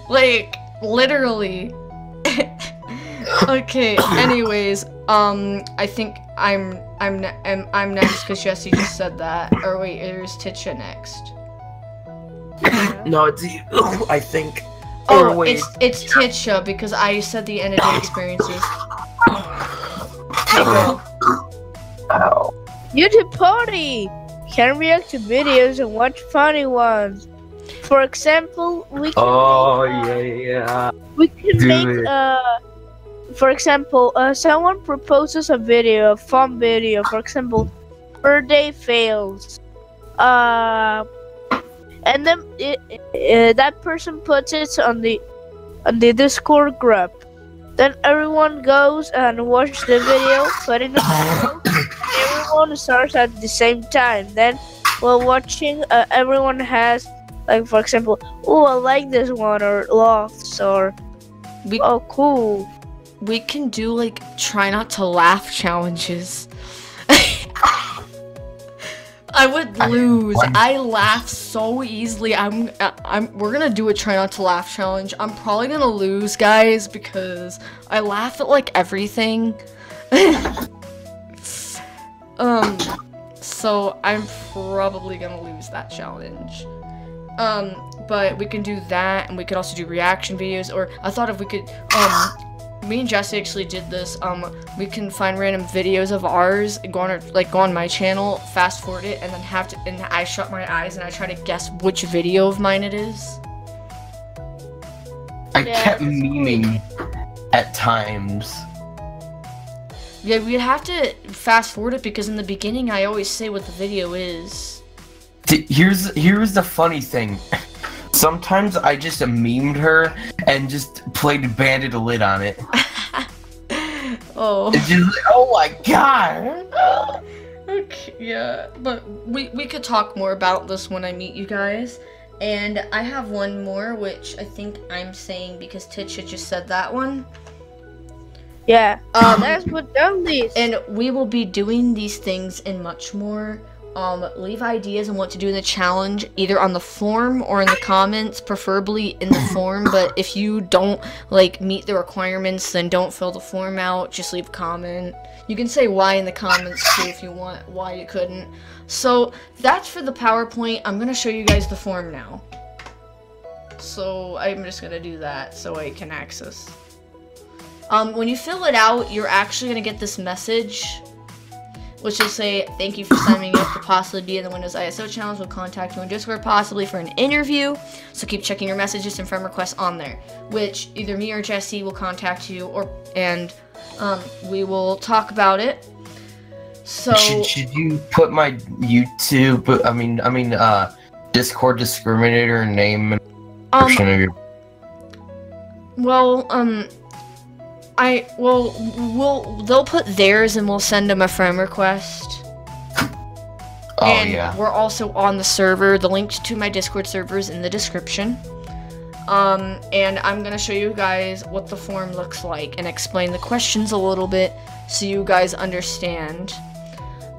Like, literally. Okay, anyways, I think I'm next because Jesse just said that. Or wait, there's Titcha next. No, it's you, I think. Oh, Or wait. it's Titcha because I said the end of the experiences. Okay, go. Ow. YouTube party can react to videos and watch funny ones. For example, we can Do make it. for example, someone proposes a video, a fun video. For example, birthday fails. And then that person puts it on the Discord group. Then everyone goes and watches the video, putting the video. Everyone starts at the same time. Then, while watching, everyone has, like, for example, oh, I like this one, or laughs, or oh, cool. We can do like try not to laugh challenges. I would lose. I laugh so easily. We're gonna do a try not to laugh challenge. I'm probably gonna lose, guys, because I laugh at like everything. So I'm probably gonna lose that challenge. But we can do that, and we could also do reaction videos, or I thought if we could, me and Jesse actually did this, we can find random videos of ours, go on my channel, fast forward it, and then and I shut my eyes and I try to guess which video of mine it is. I kept memeing at times. Yeah, we'd have to fast forward it because in the beginning I always say what the video is. Here's the funny thing. Sometimes I just memed her and just played Bandit a Lid on it. Oh. It's just like, oh my god. Okay, yeah, but we could talk more about this when I meet you guys. And I have one more, which I think I'm saying because Titcha just said that one. Yeah, let's put down these. And we will be doing these things and much more. Leave ideas on what to do in the challenge, either on the forum or in the comments, preferably in the forum. But if you don't like meet the requirements, then don't fill the form out. Just leave a comment. You can say why in the comments too if you want, why you couldn't. So that's for the PowerPoint. I'm gonna show you guys the form now. So I'm just gonna do that so I can access. When you fill it out, you're actually gonna get this message, which will say, thank you for signing up to possibly be in the Windows ISO challenge. We'll contact you on Discord, possibly for an interview. So keep checking your messages and friend requests on there, which either me or Jesse will contact you, and we will talk about it. So should you put my YouTube, Discord discriminator name and version of your? Well, they'll put theirs and we'll send them a friend request. Oh, and yeah. we're also on the server. The link to my Discord server is in the description. And I'm gonna show you guys what the form looks like and explain the questions a little bit so you guys understand.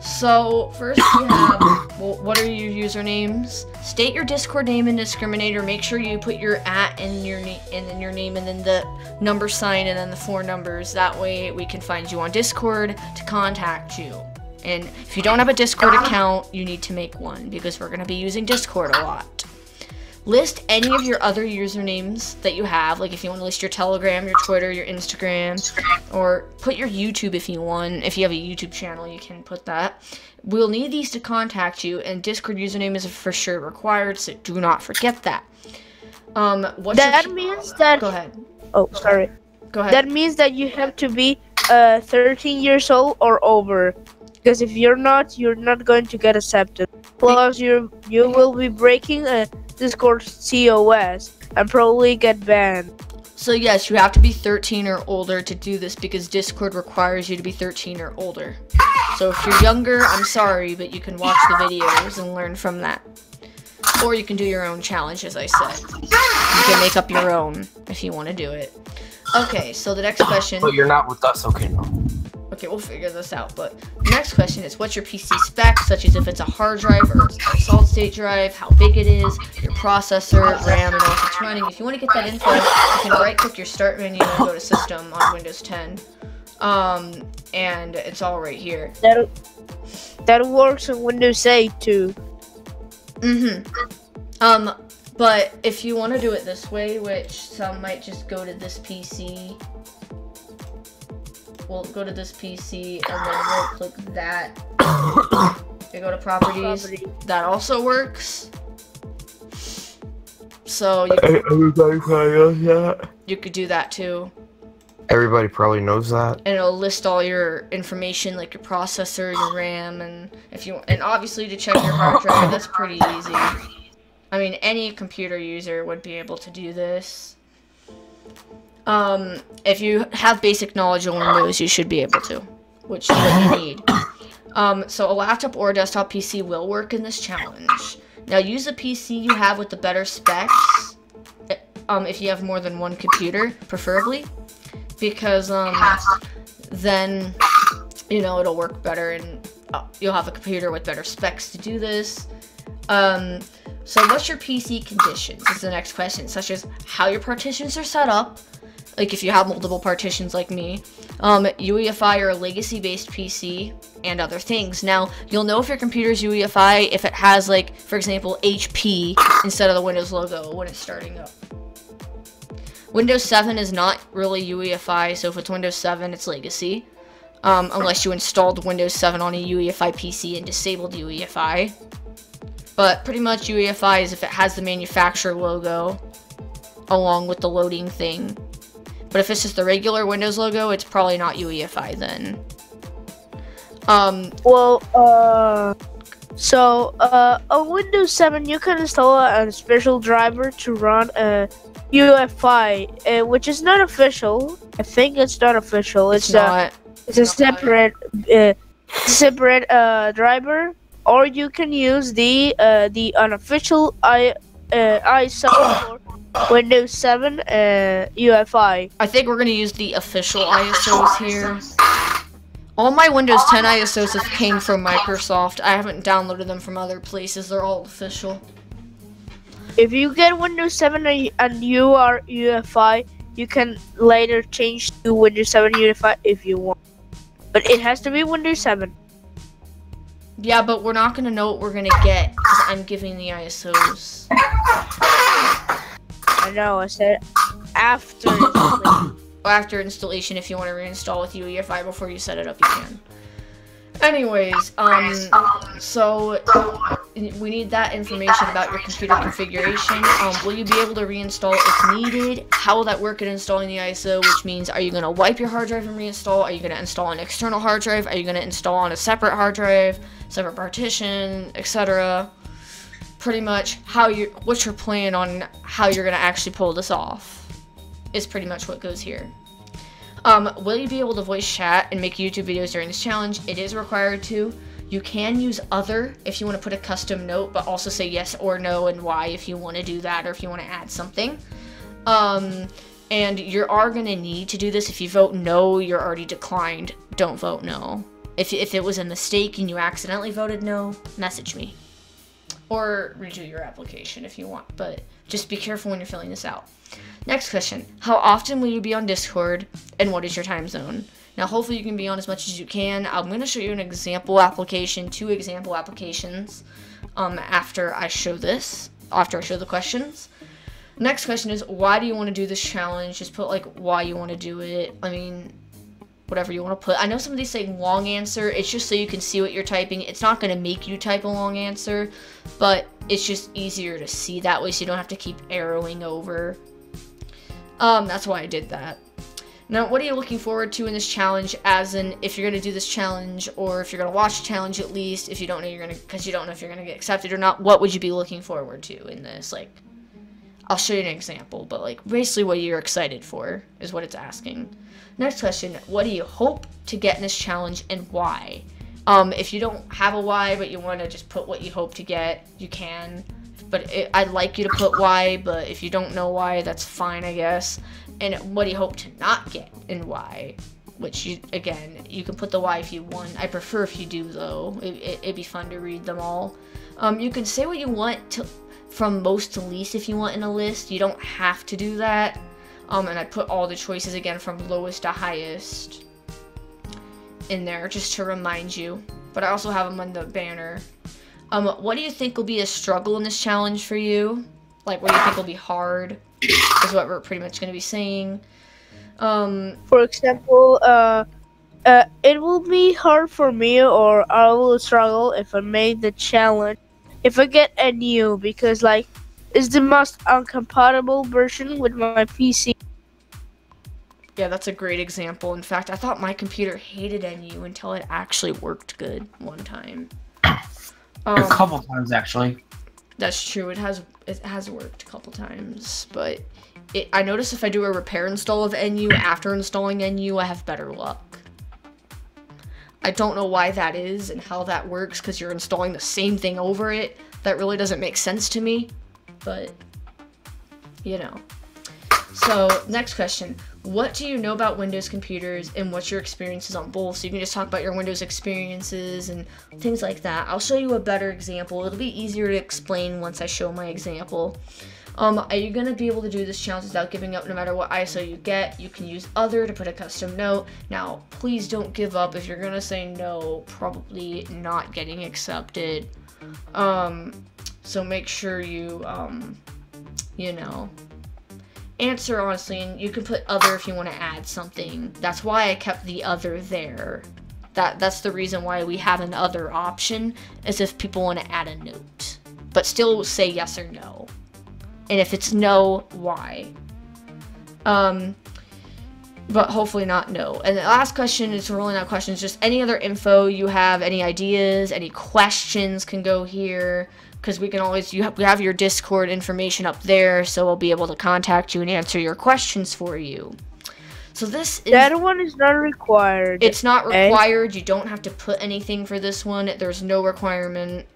So first we have, well, what are your usernames? State your Discord name and discriminator. Make sure you put your @ in your name and then your name and then the number sign and then the 4 numbers. That way we can find you on Discord to contact you. And if you don't have a Discord account, you need to make one because we're gonna be using Discord a lot. List any of your other usernames that you have, like if you want to list your Telegram, your Twitter, your Instagram, or put your YouTube if you want. If you have a YouTube channel, you can put that. We'll need these to contact you, and Discord username is for sure required, so do not forget that. What's That means that. Go ahead. Oh, sorry. Go ahead. That means that you have to be 13 years old or over. Because if you're not going to get accepted. Plus, you will be breaking a Discord COS and probably get banned. So yes, you have to be 13 or older to do this because Discord requires you to be 13 or older. So if you're younger, I'm sorry, but you can watch the videos and learn from that. Or you can do your own challenge, as I said. You can make up your own if you want to do it. Okay, so the next question... But you're not with us, okay, no. Okay, we'll figure this out, but the next question is, what's your PC spec, such as if it's a hard drive or a solid state drive, how big it is, your processor, RAM, and if it's running. If you want to get that info, you can right-click your start menu and go to System on Windows 10. And it's all right here. That works on Windows 8 too. But if you want to do it this way, which some might just go to this PC, we'll go to this PC and then we'll click that. You go to properties. That also works. So Everybody probably knows that. you could do that too. Everybody probably knows that. And it'll list all your information, like your processor, your RAM, and obviously to check your hard drive. That's pretty easy. I mean, any computer user would be able to do this. If you have basic knowledge of Windows, you should be able to, which is what you need. So a laptop or a desktop PC will work in this challenge. Now use a PC you have with the better specs, if you have more than one computer, preferably, because then, you know, it'll work better and you'll have a computer with better specs to do this. So what's your PC conditions is the next question, such as how your partitions are set up, like if you have multiple partitions like me, UEFI or a legacy-based PC, and other things. Now, you'll know if your computer's UEFI if it has, like, for example, HP instead of the Windows logo when it's starting up. Windows 7 is not really UEFI, so if it's Windows 7, it's legacy. Unless you installed Windows 7 on a UEFI PC and disabled UEFI. But pretty much UEFI is if it has the manufacturer logo along with the loading thing. But if it's just the regular Windows logo, it's probably not UEFI then. On Windows 7, you can install a special driver to run a UEFI, which is not official. I think it's not official. It's a separate driver. Or you can use the unofficial ISO for Windows 7 UEFI. I think we're gonna use the official ISOs here. All my Windows 10 ISOs have came from Microsoft. I haven't downloaded them from other places. They're all official. If you get Windows 7 and you are UEFI, you can later change to Windows 7 UEFI if you want. But it has to be Windows 7. Yeah, but we're not gonna know what we're gonna get because I'm giving the ISOs. I know, I said after. After installation, if you want to reinstall with UEFI before you set it up, you can. Anyways, so we need that information about your computer configuration. Will you be able to reinstall if needed? How will that work in installing the ISO? Which means, are you going to wipe your hard drive and reinstall? Are you going to install an external hard drive? Are you going to install on a separate hard drive, separate partition, etc.? Pretty much what your plan on how you're going to actually pull this off is pretty much what goes here. Will you be able to voice chat and make YouTube videos during this challenge? It is required to. You can use other if you want to put a custom note, but also say yes or no and why if you want to do that or if you want to add something. And you are going to need to do this. If you vote no, you're already declined. Don't vote no. If it was a mistake and you accidentally voted no, message me. Or redo your application if you want, but just be careful when you're filling this out. Next question, how often will you be on Discord, and what is your time zone? Now, hopefully you can be on as much as you can. I'm going to show you an example application, 2 example applications, after I show the questions. Next question is, why do you want to do this challenge? Just put, like, why you want to do it. I mean, whatever you want to put. I know some of these say long answer. It's just so you can see what you're typing. It's not going to make you type a long answer, but it's just easier to see that way so you don't have to keep arrowing over. That's why I did that. Now, what are you looking forward to in this challenge, as in if you're going to do this challenge, or if you're going to watch the challenge at least, if you don't know because you don't know if you're going to get accepted or not, what would you be looking forward to in this? Like, I'll show you an example, but like basically what you're excited for is what it's asking. Next question, what do you hope to get in this challenge and why? If you don't have a why, but you want to just put what you hope to get, you can. But I'd like you to put why, but if you don't know why, that's fine, I guess. And what do you hope to not get and why? Which, again, you can put the why if you want. I prefer if you do, though. It'd be fun to read them all. You can say what you want from most to least if you want in a list. You don't have to do that. And I put all the choices, again, from lowest to highest in there, just to remind you. But I also have them on the banner. What do you think will be a struggle in this challenge for you? Like, what do you think will be hard? Is what we're pretty much going to be saying. For example, it will be hard for me, or I will struggle if I make the challenge. If I get NU, because like it's the most uncompatible version with my PC. Yeah, that's a great example. In fact, I thought my computer hated NU until it actually worked good one time. A couple times, actually. That's true. It has worked a couple times, but I notice if I do a repair install of NU after installing NU, I have better luck. I don't know why that is and how that works, because you're installing the same thing over it. That really doesn't make sense to me, but you know. So, next question. What do you know about Windows computers, and what's your experiences on both? So you can just talk about your Windows experiences and things like that. I'll show you a better example. It'll be easier to explain once I show my example. Are you going to be able to do this challenge without giving up no matter what ISO you get? You can use other to put a custom note. Now, please don't give up. If you're going to say no, probably not getting accepted. So make sure you, you know, answer honestly, and you can put other if you want to add something. That's why I kept the other there. That's the reason why we have an other option, is if people want to add a note. But still say yes or no. And if it's no, why? But hopefully not no. And the last question is really not questions, just any other info you have, any ideas, any questions can go here. Because we can always, we have your Discord information up there, so we'll be able to contact you and answer your questions for you. So this is... That one is not required. It's not required. You don't have to put anything for this one. There's no requirement.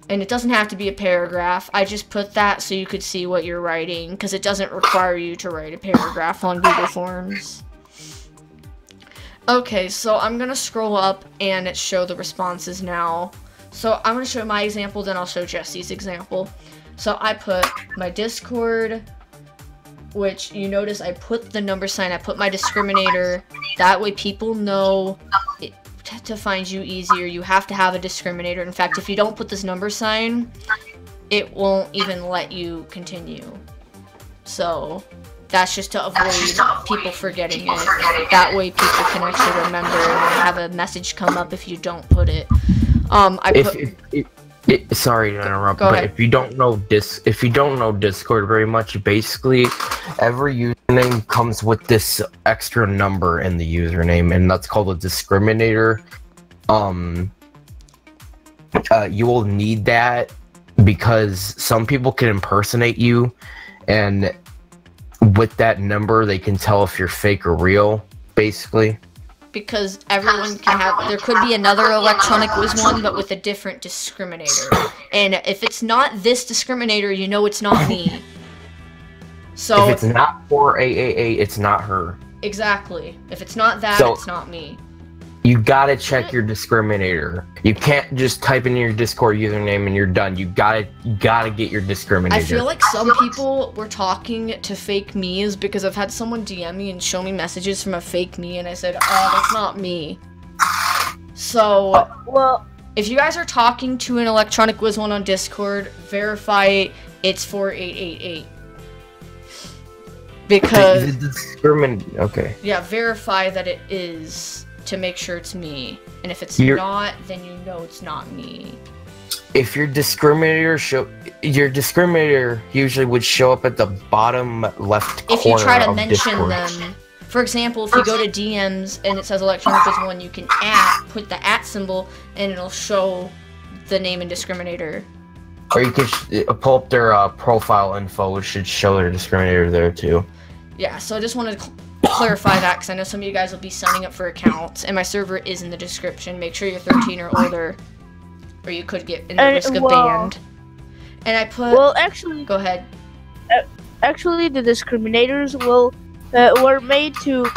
And it doesn't have to be a paragraph. I just put that so you could see what you're writing, because it doesn't require you to write a paragraph on Google Forms. Okay, so I'm going to scroll up and show the responses now. So I'm going to show my example, then I'll show Jesse's example. So I put my Discord, which you notice I put the number sign, I put my discriminator. That way people know to find you easier. You have to have a discriminator. In fact, if you don't put this number sign, it won't even let you continue. So that's just to avoid people forgetting it. That way people can actually remember and have a message come up if you don't put it. Sorry to interrupt, but if you don't know Discord very much, basically every username comes with this extra number in the username, and that's called a discriminator. You will need that because some people can impersonate you, and with that number they can tell if you're fake or real, basically. Because everyone can have, there could be another Electronic Wiz one, but with a different discriminator. And if it's not this discriminator, you know it's not me. So if it's not for AAA, it's not her. Exactly. If it's not that, it's not me. You gotta check your discriminator. You can't just type in your Discord username and you're done. You gotta get your discriminator. I feel like some people were talking to fake me's because I've had someone DM me and show me messages from a fake me, and I said, oh, that's not me. So, well, if you guys are talking to an Electronic Wiz one on Discord, verify it's for 888. because Is it okay. yeah, verify that it is to make sure it's me. And if it's You're- not, then you know it's not me. If your discriminator usually would show up at the bottom left corner If you try to of mention Discord. them, for example, if you go to DMs and it says Electronic Visible and you can put the @ symbol and it'll show the name and discriminator. Or you can pull up their profile info, which should show their discriminator there too. Yeah, so I just wanted to clarify that because I know some of you guys will be signing up for accounts, and my server is in the description. Make sure you're 13 or older, or you could get in the risk of banned. And I put. Well, actually, Go ahead. actually, the discriminators were made to.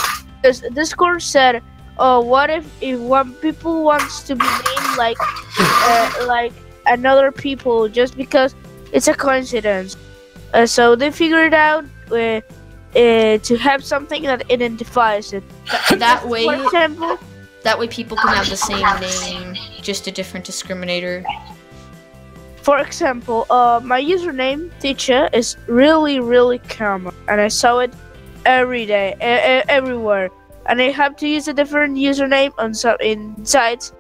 Because Discord said, "Oh, what if one people wants to be named like another people just because it's a coincidence?" So they figured out to have something that identifies it. That way, For example, people can have the same name, just a different discriminator. my username teacher is really common, and I saw it every day, everywhere, and I have to use a different username in sites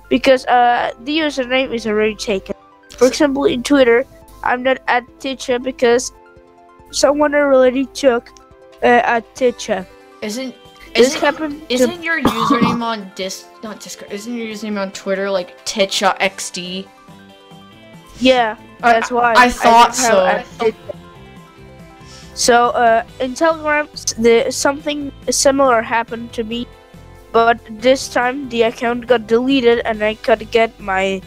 because the username is already taken. For example, in Twitter, I'm not at teacher because someone already took at teacher. Isn't happened? Isn't your username on Discord? Isn't your username on Twitter like TitchaXD? Yeah, that's why I thought didn't have so. at teacher. So in Telegram, something similar happened to me, but this time the account got deleted and I could get my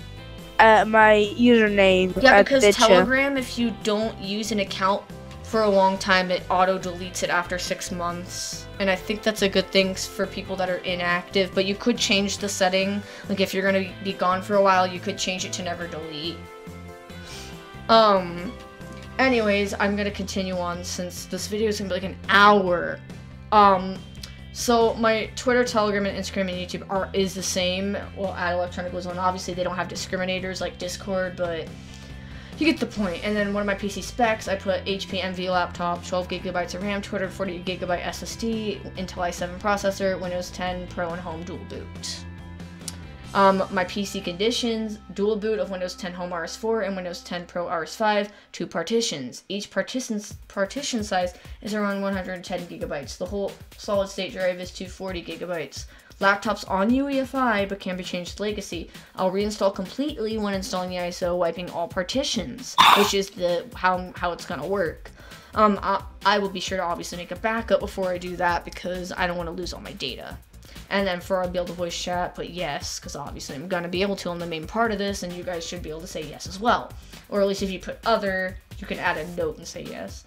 username. Yeah, at because teacher. Telegram, if you don't use an account for a long time, it auto deletes it after 6 months. And I think that's a good thing for people that are inactive, but you could change the setting. Like if you're gonna be gone for a while, you could change it to never delete. Anyways, I'm gonna continue on since this video is gonna be like an hour. So my Twitter, Telegram, and Instagram and YouTube is the same. Well, at Electronic Visible, obviously they don't have discriminators like Discord, but you get the point. And then one of my PC specs, I put HP Envy laptop, 12 gigabytes of RAM, 240 gigabyte SSD, Intel i7 processor, Windows 10 Pro and Home dual boot. My PC conditions, dual boot of Windows 10 Home RS4 and Windows 10 Pro RS5, 2 partitions. Each partition size is around 110 gigabytes. The whole solid state drive is 240 gigabytes. Laptop's on UEFI but can be changed to legacy. I'll reinstall completely when installing the ISO, wiping all partitions, which is how it's gonna work. I will be sure to obviously make a backup before I do that because I don't want to lose all my data. And then for I'll be able to voice chat, put yes, because obviously I'm gonna be able to on the main part of this, and you guys should be able to say yes as well. Or at least if you put other, you can add a note and say yes.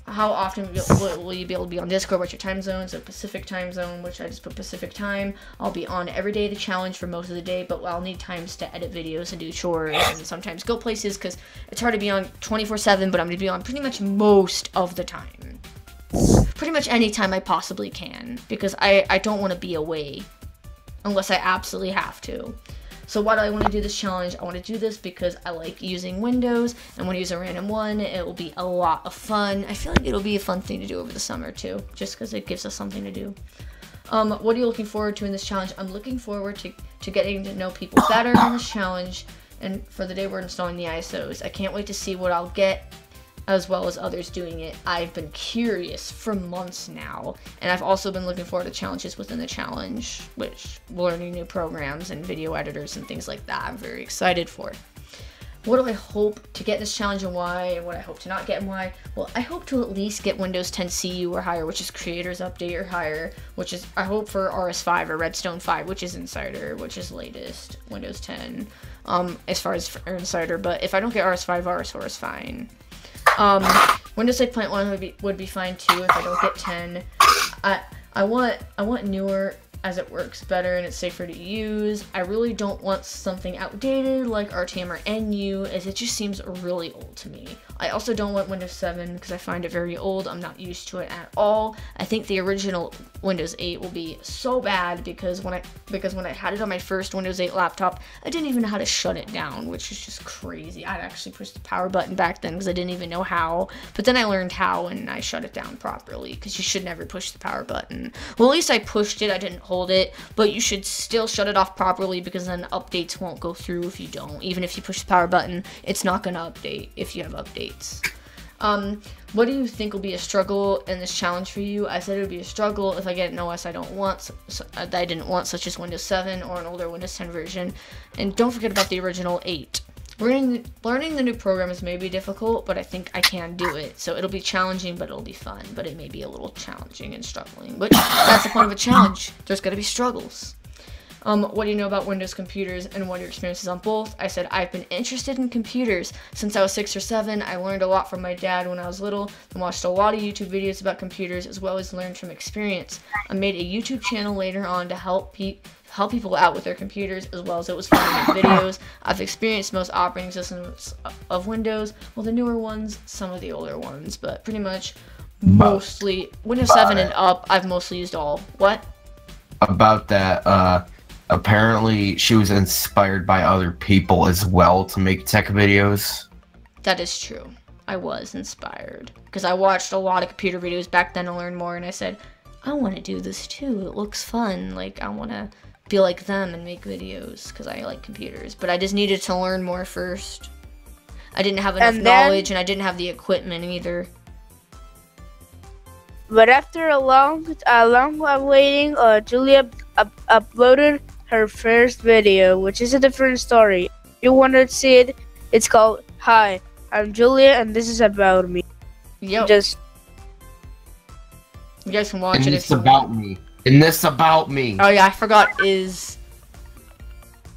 How often will you be able to be on Discord? What's your time zone? So Pacific time zone, which I just put Pacific time. I'll be on every day of the challenge for most of the day, but I'll need times to edit videos and do chores and sometimes go places because it's hard to be on 24/7, but I'm going to be on pretty much most of the time. Pretty much any time I possibly can because I don't want to be away unless I absolutely have to. So why do I want to do this challenge? I want to do this because I like using Windows and when I use a random one, it will be a lot of fun. I feel like it'll be a fun thing to do over the summer too, just because it gives us something to do. What are you looking forward to in this challenge? I'm looking forward to getting to know people better in this challenge and for the day we're installing the ISOs. I can't wait to see what I'll get as well as others doing it. I've been curious for months now, and I've also been looking forward to challenges within the challenge, which learning new programs and video editors and things like that I'm very excited for. What do I hope to get in this challenge and why, and what I hope to not get and why? Well, I hope to at least get Windows 10 CU or higher, which is Creators Update or higher, which is, I hope for RS5 or Redstone 5, which is Insider, which is latest Windows 10, as far as for Insider, but if I don't get RS5, RS4 is fine. Windows 8.1 would be fine too if I don't get 10. I want newer as it works better and it's safer to use. I really don't want something outdated like RTM or NU, as it just seems really old to me. I also don't want Windows 7 because I find it very old. I'm not used to it at all. I think the original Windows 8 will be so bad because when I had it on my first Windows 8 laptop, I didn't even know how to shut it down, which is just crazy. I'd actually pushed the power button back then because I didn't even know how, but then I learned how and I shut it down properly, because you should never push the power button. Well, at least I pushed it, I didn't hold it, but you should still shut it off properly, because then updates won't go through if you don't. Even if you push the power button, it's not going to update if you have updates. What do you think will be a struggle in this challenge for you? I said it would be a struggle if I get an OS I didn't want, such as Windows 7 or an older Windows 10 version. And don't forget about the original 8. Learning the new programs may be difficult, but I think I can do it. So it'll be challenging, but it'll be fun. But it may be a little challenging and struggling. But that's the point of a challenge. There's going to be struggles. What do you know about Windows computers and what are your experiences on both? I said I've been interested in computers since I was 6 or 7. I learned a lot from my dad when I was little and watched a lot of YouTube videos about computers, as well as learned from experience. I made a YouTube channel later on to help people out with their computers, as well as it was fun to make videos. I've experienced most operating systems of Windows, well, the newer ones, some of the older ones, but pretty much mostly Windows 7 and up, I've mostly used all. What? About that, apparently she was inspired by other people as well to make tech videos. That is true. I was inspired because I watched a lot of computer videos back then to learn more, and I said, I want to do this too. It looks fun. Like, I want to be like them and make videos because I like computers. But I just needed to learn more first. I didn't have enough knowledge, and I didn't have the equipment either. But after a long while waiting, Julia uploaded her first video, which is a different story. If you want to see it, it's called Hi, I'm Julia, and this is about me. Yep. You guys can watch it. And this about me. And this about me. Oh yeah, I forgot is.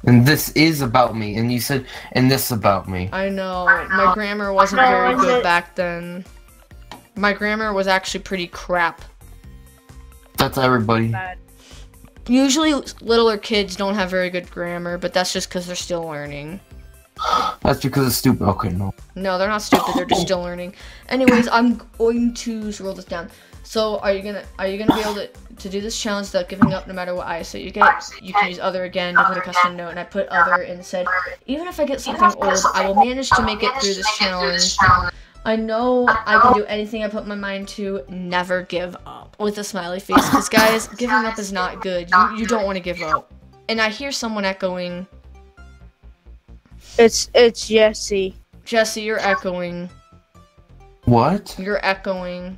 And this is about me. And you said, and this about me. I know. My grammar wasn't very good back then. My grammar was actually pretty crap. That's everybody. Usually littler kids don't have very good grammar, but that's just because they're still learning. That's because it's stupid. Okay, no. No, they're not stupid. They're just still learning. Anyways, I'm going to scroll this down. So, are you gonna be able to do this challenge without giving up no matter what ISO you get? You can use other again to put a custom note, and I put other and said, even if I get something old, I will manage to make it through this challenge. I know I can do anything I put my mind to. Never give up. With a smiley face. Because, guys, giving up is not good. You don't want to give up. And I hear someone echoing. It's Jesse. Jesse, you're echoing. What? You're echoing.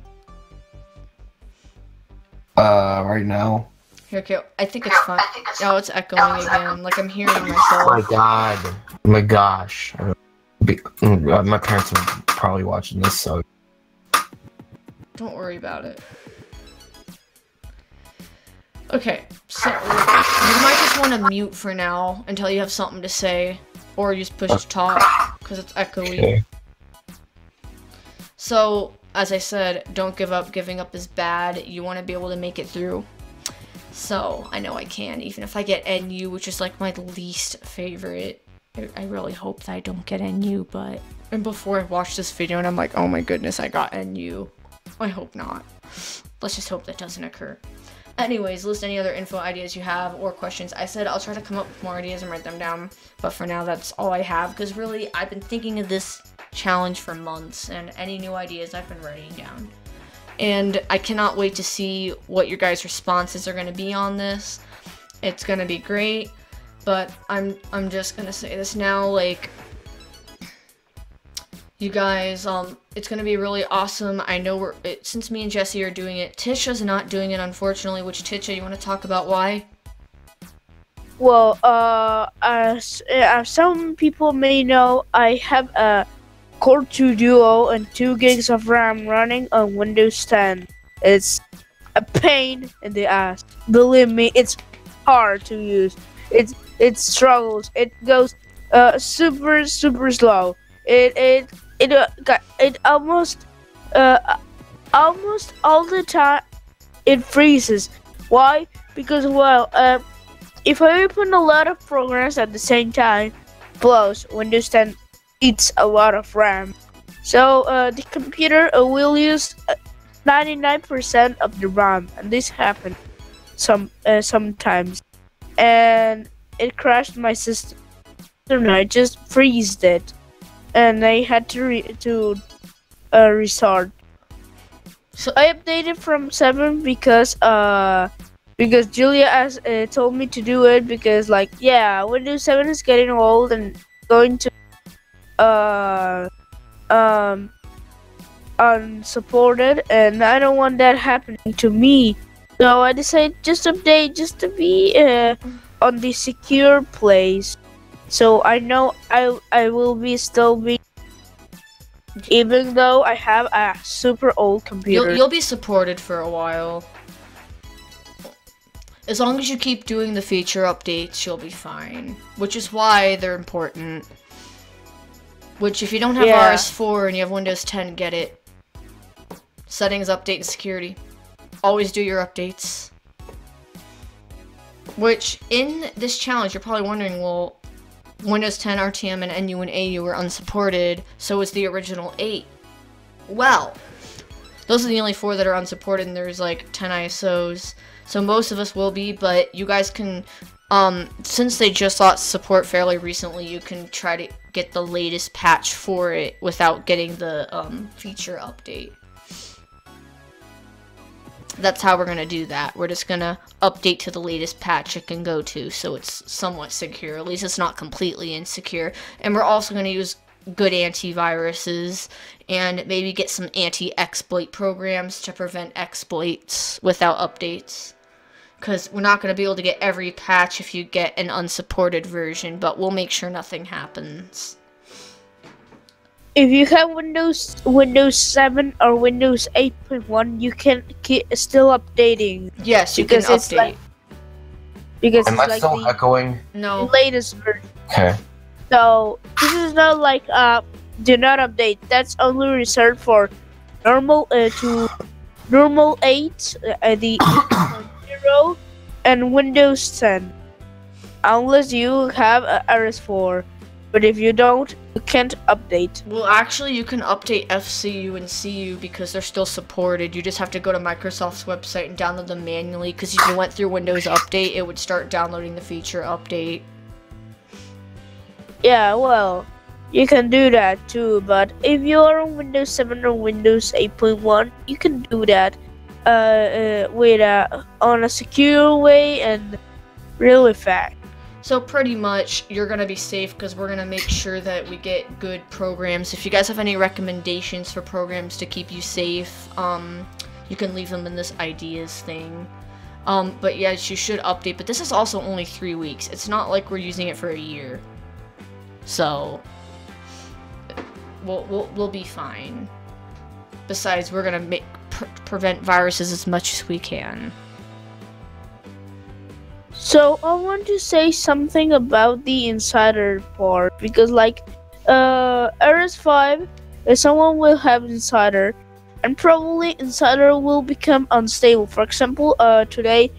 Right now. Okay, I think it's fine. Oh, it's echoing again. Like I'm hearing myself. Oh my god. Oh my gosh. My parents are probably watching this, so. Don't worry about it. Okay, so you might just want to mute for now until you have something to say, or just push to talk because it's echoey. Okay. So, as I said, don't give up. Giving up is bad. You want to be able to make it through. So, I know I can, even if I get NU, which is like my least favorite. I really hope that I don't get NU, but... And before I watched this video and I'm like, oh my goodness, I got NU. I hope not. Let's just hope that doesn't occur. Anyways, list any other info ideas you have or questions. I said I'll try to come up with more ideas and write them down, but for now that's all I have, because really I've been thinking of this challenge for months, and any new ideas I've been writing down. And I cannot wait to see what your guys' responses are going to be on this. It's going to be great, but I'm just going to say this now, like, you guys, it's gonna be really awesome. I know since me and Jesse are doing it, Tisha's not doing it, unfortunately. Which, Tisha, you want to talk about why? Well, as some people may know, I have a Core 2 Duo and 2 gigs of RAM running on Windows 10. It's a pain in the ass. Believe me, it's hard to use. It struggles. It goes super slow. It almost all the time it freezes. Why? because well, if I open a lot of programs at the same time, plus Windows 10 eats a lot of RAM, so the computer will use 99% of the RAM, and this happened sometimes, and it crashed my system. And I just freezed it, and I had to restart. So I updated from 7 because Julia told me to do it because like yeah, Windows 7 is getting old and going to unsupported, and I don't want that happening to me. So I decided just update just to be on the secure place. So I know I will still be, even though I have a super old computer. You'll be supported for a while. As long as you keep doing the feature updates, you'll be fine. Which is why they're important. Which, if you don't have RS4 and you have Windows 10, get it. Settings, update, and security. Always do your updates. Which, in this challenge, you're probably wondering, well, Windows 10, RTM, and NU and AU are unsupported, so is the original 8. Well, those are the only 4 that are unsupported, and there's like 10 ISOs. So most of us will be, but you guys can, since they just lost support fairly recently, you can try to get the latest patch for it without getting the feature update. That's how we're going to do that. We're just going to update to the latest patch it can go to, so it's somewhat secure. At least it's not completely insecure. And we're also going to use good antiviruses and maybe get some anti-exploit programs to prevent exploits without updates. Because we're not going to be able to get every patch if you get an unsupported version, but we'll make sure nothing happens. If you have Windows 7 or Windows 8.1, you can still updating. Yes, you can update. Because am it's I like still the echoing? No. latest version. Okay. So this is not like do not update. That's only reserved for normal to normal 8, the 8.0, and Windows 10. Unless you have a RS4. But if you don't, you can't update. Well, actually, you can update FCU and CU because they're still supported. You just have to go to Microsoft's website and download them manually, because if you went through Windows Update, it would start downloading the feature update. Yeah, well, you can do that too, but if you are on Windows 7 or Windows 8.1, you can do that on a secure way and really fast. So pretty much, you're going to be safe because we're going to make sure that we get good programs. If you guys have any recommendations for programs to keep you safe, you can leave them in this ideas thing. But yes, you should update, but this is also only 3 weeks. It's not like we're using it for a year. So, we'll be fine. Besides, we're going to prevent viruses as much as we can. So I want to say something about the insider part, because like RS5, someone will have insider, and probably insider will become unstable. For example, today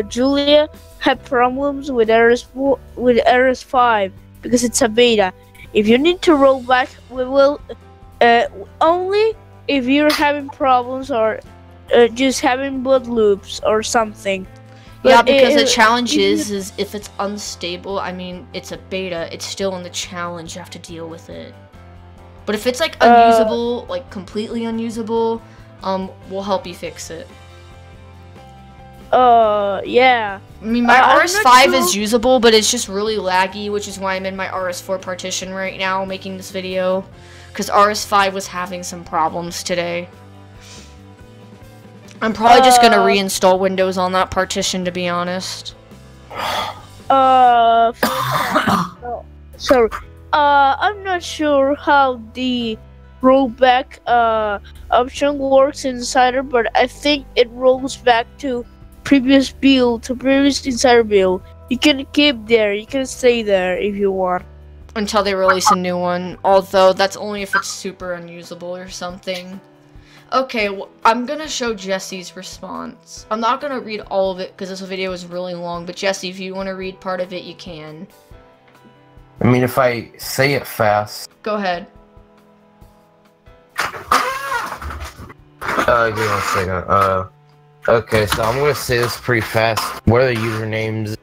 Julia had problems with RS5 because it's a beta. If you need to roll back, we will only if you're having problems or just having boot loops or something. Yeah, because the challenge is if it's unstable, I mean, it's a beta, it's still in the challenge, you have to deal with it. But if it's like unusable, like completely unusable, we'll help you fix it. Yeah. I mean, my RS5 is usable, but it's just really laggy, which is why I'm in my RS4 partition right now making this video. Because RS5 was having some problems today. I'm probably just gonna reinstall Windows on that partition, to be honest. Sorry. I'm not sure how the rollback option works in Insider, but I think it rolls back to previous Insider build. You can keep there, you can stay there if you want. Until they release a new one, although that's only if it's super unusable or something. Okay, well, I'm gonna show Jesse's response. I'm not gonna read all of it because this video is really long, but Jesse, if you want to read part of it, you can. I mean, if I say it fast. Go ahead. Give me 1 second. Okay, so I'm gonna say this pretty fast. What are the usernames?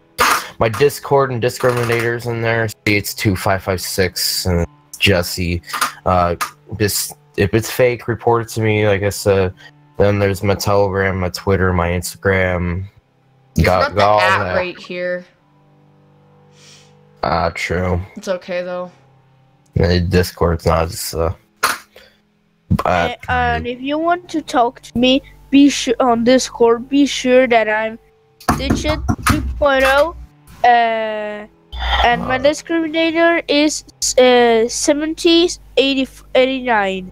My Discord and Discriminators in there. See, it's 2556 and Jesse. If it's fake, report it to me. Like I said, then there's my Telegram, my Twitter, my Instagram. Got the all at that. right here. True. It's okay though. Discord's not just And if you want to talk to me, be sure on Discord. Be sure that I'm Digit 2.0. And my discriminator is 7089.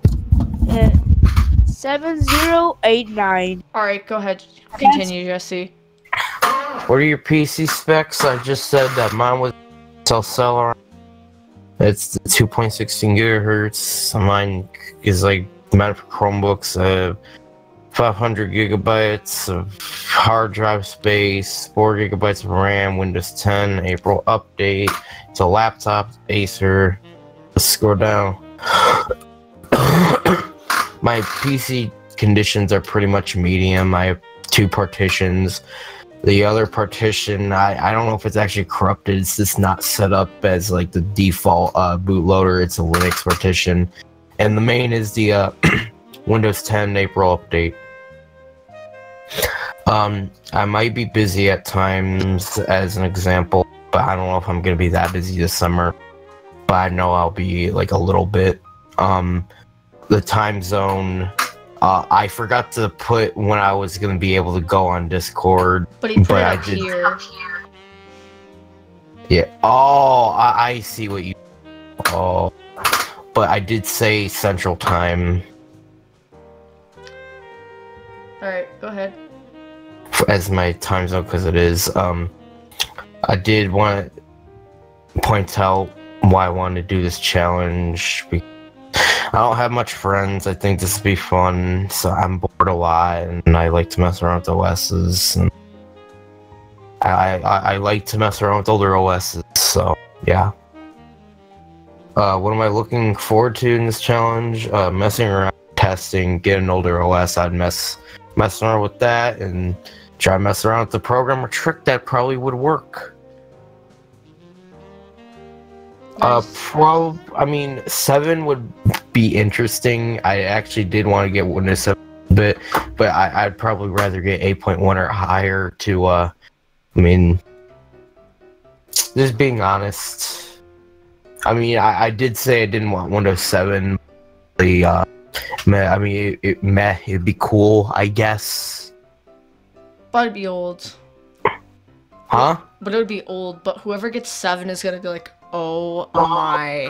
7089. Alright, go ahead. Continue, Jesse. What are your PC specs? I just said that mine was Celeron. It's 2.16 gigahertz. Mine is like meant for Chromebooks. 500 gigabytes of hard drive space, 4 gigabytes of RAM, Windows 10, April update. It's a laptop, Acer. Let's scroll down. My PC conditions are pretty much medium. I have 2 partitions. The other partition, I don't know if it's actually corrupted. It's just not set up as like the default bootloader. It's a Linux partition. And the main is the Windows 10 April update. I might be busy at times, as an example, but I don't know if I'm gonna be that busy this summer. But I know I'll be like a little bit. The time zone, I forgot to put when I was gonna be able to go on Discord. But he put it I up did. here. Yeah. Oh, I see what you. Oh, but I did say Central Time. Alright, go ahead. As my time zone, because it is. I did want to point out why I wanted to do this challenge. I don't have much friends. I think this would be fun, so I'm bored a lot, and I like to mess around with OSs. And I like to mess around with older OSs, so yeah. What am I looking forward to in this challenge? Messing around, testing, get an older OS. I'd mess around with that and try to mess around with the program or trick that probably would work. Nice. I mean, 7 would be interesting. I actually did want to get Windows 7 a bit, but I'd probably rather get 8.1 or higher to, I mean, just being honest. I mean, I did say I didn't want Windows 7. I mean, it'd be cool, I guess. But it'd be old. Huh? But it would be old, but whoever gets 7 is gonna be like, oh my.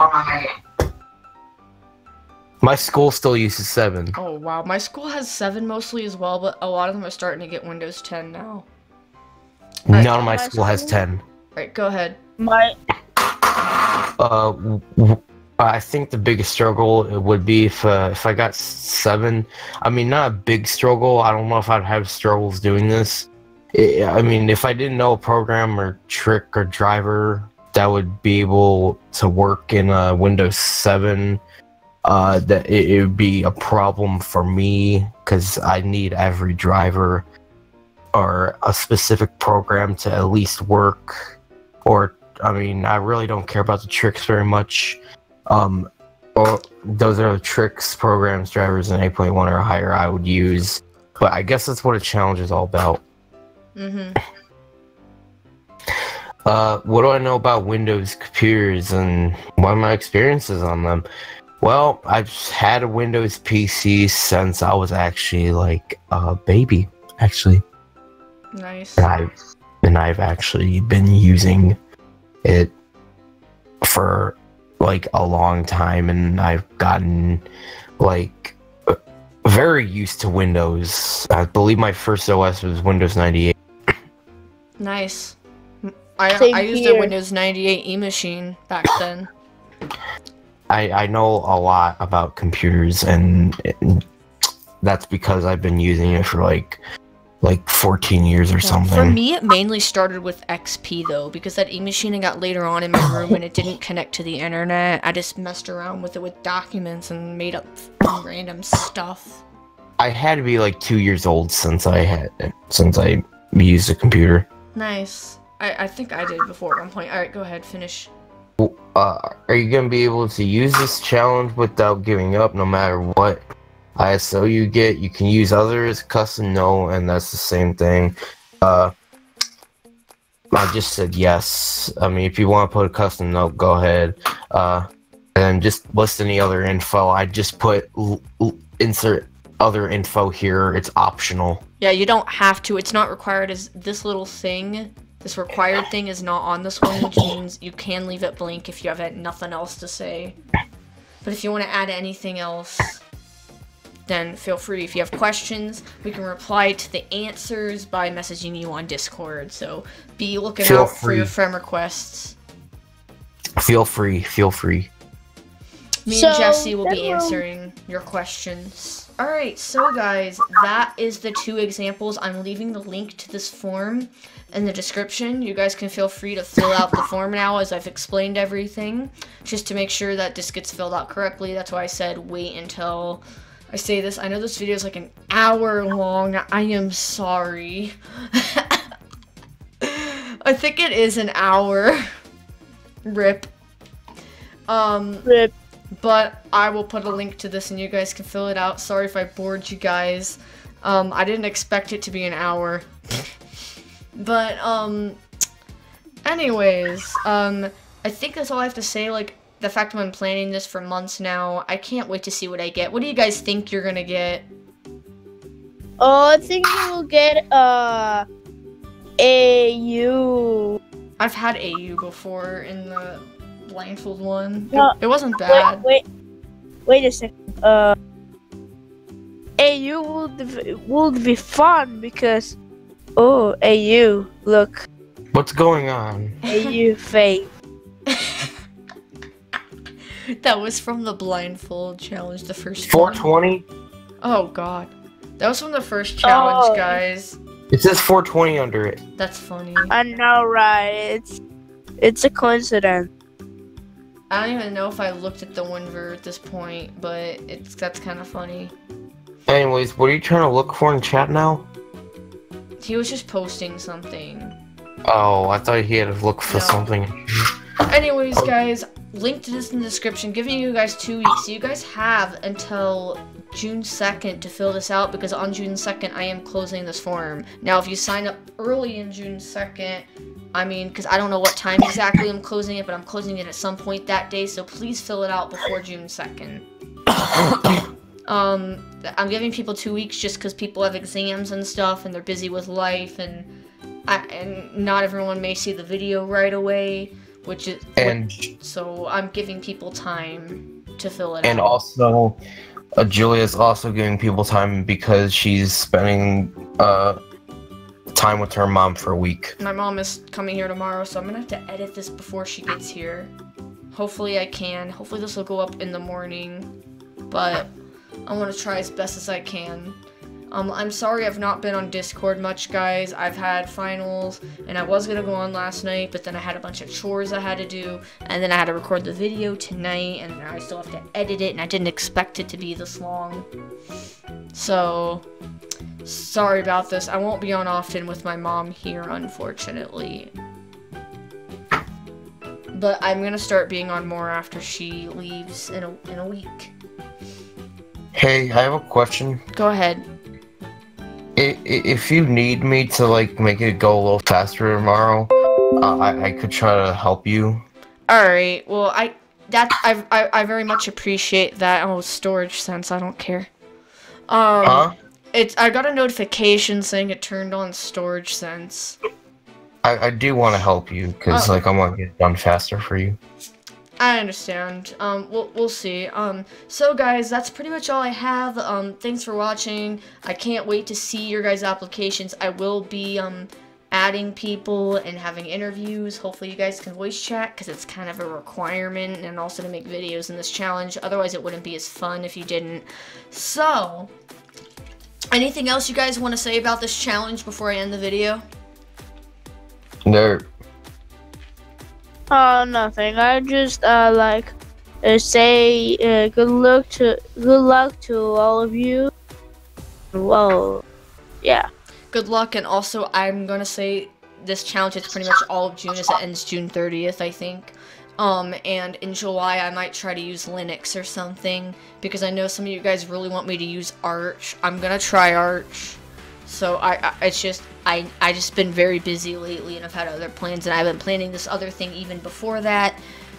My school still uses 7. Oh wow, my school has 7 mostly as well, but a lot of them are starting to get Windows 10 now. None of my school has 10. Right, go ahead. My I think the biggest struggle would be if I got 7. I mean, not a big struggle. I don't know if I'd have struggles doing this. I mean, if I didn't know a program or trick or driver that would be able to work in Windows 7, that it would be a problem for me because I need every driver or a specific program to at least work. Or, I mean, I really don't care about the tricks very much. Or those are the tricks, programs, drivers, and 8.1 or higher I would use. But I guess that's what a challenge is all about. Mm-hmm. What do I know about Windows computers and what are my experiences on them? Well, I've had a Windows PC since I was actually like a baby, actually. Nice. And I've actually been using it for like a long time, and I've gotten like very used to Windows. I believe my first OS was Windows 98. Nice. I used a here. Windows 98 e-machine back then. I know a lot about computers, and that's because I've been using it for like 14 years or something. For me, it mainly started with XP though, because that e-machine I got later on in my room and it didn't connect to the internet. I just messed around with it with documents and made up random stuff. I had to be like 2 years old since I used a computer. Nice. I think I did before at one point. Alright, go ahead, finish. Are you gonna be able to use this challenge without giving up no matter what ISO you get? You can use others, custom no, and that's the same thing. I just said yes. I mean, if you want to put a custom note, go ahead. And just list any other info. I just put insert other info here. It's optional. Yeah, you don't have to. It's not required. As this little thing, this required thing is not on this one, which means you can leave it blank if you have nothing else to say. But if you want to add anything else, then feel free. If you have questions, we can reply to the answers by messaging you on Discord. So be looking out for your friend requests. Feel free. Me and Jesse will be answering your questions. Alright, so guys, that is the 2 examples. I'm leaving the link to this form in the description. You guys can feel free to fill out the form now as I've explained everything, just to make sure that this gets filled out correctly. That's why I said wait until I say this. I know this video is like an hour long. I am sorry. I think it is an hour. Rip. Rip. But I will put a link to this and you guys can fill it out. Sorry if I bored you guys. I didn't expect it to be an hour. But, anyways, I think that's all I have to say. Like, the fact that I'm planning this for months now, I can't wait to see what I get. What do you guys think you're gonna get? Oh, I think you will get, AU. I've had AU before in the blindfold one. No, it wasn't bad. Wait a second. AU will be fun because, oh, AU, look. What's going on? AU fave. That was from the blindfold challenge, the first 420? one. Oh god. That was from the first challenge, Oh. guys. It says 420 under it. That's funny. I know, right? It's a coincidence. I don't even know if I looked at the Winver at this point, but that's kind of funny. Anyways, what are you trying to look for in chat now? He was just posting something. Oh, I thought he had to look for No. something. Anyways, guys, link to this in the description. Giving you guys 2 weeks. So you guys have until June 2nd to fill this out, because on June 2nd, I am closing this form. Now, if you sign up early in June 2nd, I mean, because I don't know what time exactly I'm closing it, but I'm closing it at some point that day, so please fill it out before June 2nd. I'm giving people 2 weeks just because people have exams and stuff, and they're busy with life, and not everyone may see the video right away, so I'm giving people time to fill it out. And also, Julia's also giving people time because she's spending time with her mom for a week. My mom is coming here tomorrow, so I'm gonna have to edit this before she gets here. Hopefully I can. Hopefully this will go up in the morning, but I'm gonna try as best as I can. I'm sorry I've not been on Discord much, guys. I've had finals, and I was gonna go on last night, but then I had a bunch of chores I had to do, and then I had to record the video tonight, and I still have to edit it, and I didn't expect it to be this long. So, sorry about this. I won't be on often with my mom here, unfortunately. But I'm gonna start being on more after she leaves in a week. Hey, I have a question. Go ahead. If you need me to like make it go a little faster tomorrow, I could try to help you. All right. Well, I very much appreciate that. Oh, storage sense. I don't care. I got a notification saying it turned on storage sense. I do want to help you because like I want to get it done faster for you. I understand. We'll see. So guys, that's pretty much all I have. Thanks for watching. I can't wait to see your guys' applications. I will be, adding people and having interviews. Hopefully you guys can voice chat, because it's kind of a requirement, and also to make videos in this challenge. Otherwise it wouldn't be as fun if you didn't. So, Anything else you guys want to say about this challenge before I end the video? No. Nothing. I just say good luck to all of you. Well, yeah. Good luck, and also I'm gonna say this challenge is pretty much all of June, as it ends June 30th, I think. And in July I might try to use Linux or something, because I know some of you guys really want me to use Arch. I'm gonna try Arch. So it's just I just been very busy lately, and I've had other plans, and I've been planning this other thing even before that.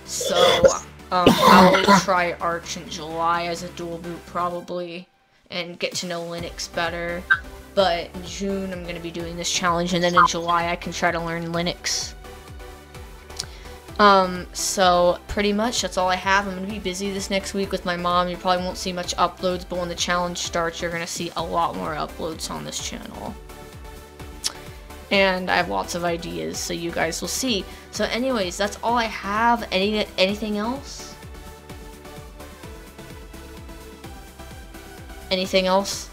So I'll try Arch in July as a dual boot probably, and get to know Linux better. But in June I'm gonna be doing this challenge, and then in July I can try to learn Linux. So pretty much that's all I have. I'm gonna be busy this next week with my mom. You probably won't see much uploads, but when the challenge starts, you're gonna see a lot more uploads on this channel. And I have lots of ideas, so you guys will see. So anyways, that's all I have. Anything else? Anything else?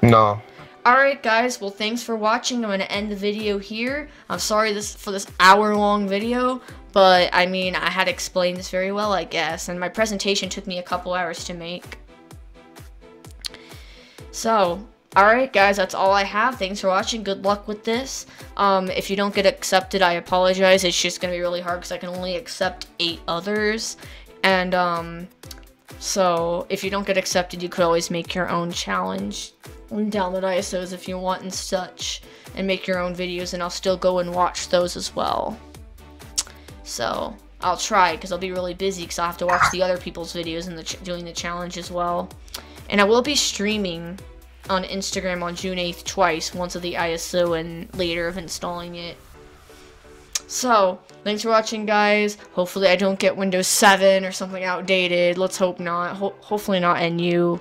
No. Alright guys, well thanks for watching. I'm going to end the video here. I'm sorry for this hour-long video, but I mean, I had explained this very well, I guess, and my presentation took me a couple hours to make. So, alright guys, that's all I have. Thanks for watching. Good luck with this. If you don't get accepted, I apologize. It's just going to be really hard because I can only accept 8 others. And, so if you don't get accepted, you could always make your own challenge. Download ISOs if you want and such, and make your own videos, and I'll still go and watch those as well. So I'll try, because I'll be really busy, because I'll have to watch the other people's videos and doing the challenge as well. And I will be streaming on Instagram on June 8th twice, once of the ISO and later of installing it. So thanks for watching guys. Hopefully I don't get Windows 7 or something outdated. Let's hope not. Hopefully not NU.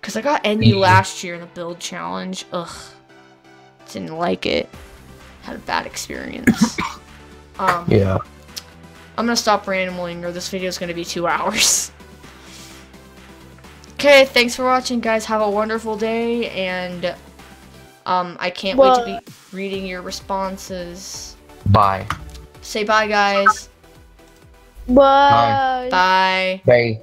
Because I got NU last year in the build challenge. Ugh. Didn't like it. Had a bad experience. Yeah. I'm going to stop rambling, or this video is going to be 2 hours. Okay, thanks for watching, guys. Have a wonderful day, and I can't wait to be reading your responses. Bye. Say bye, guys. Bye. Bye. Bye.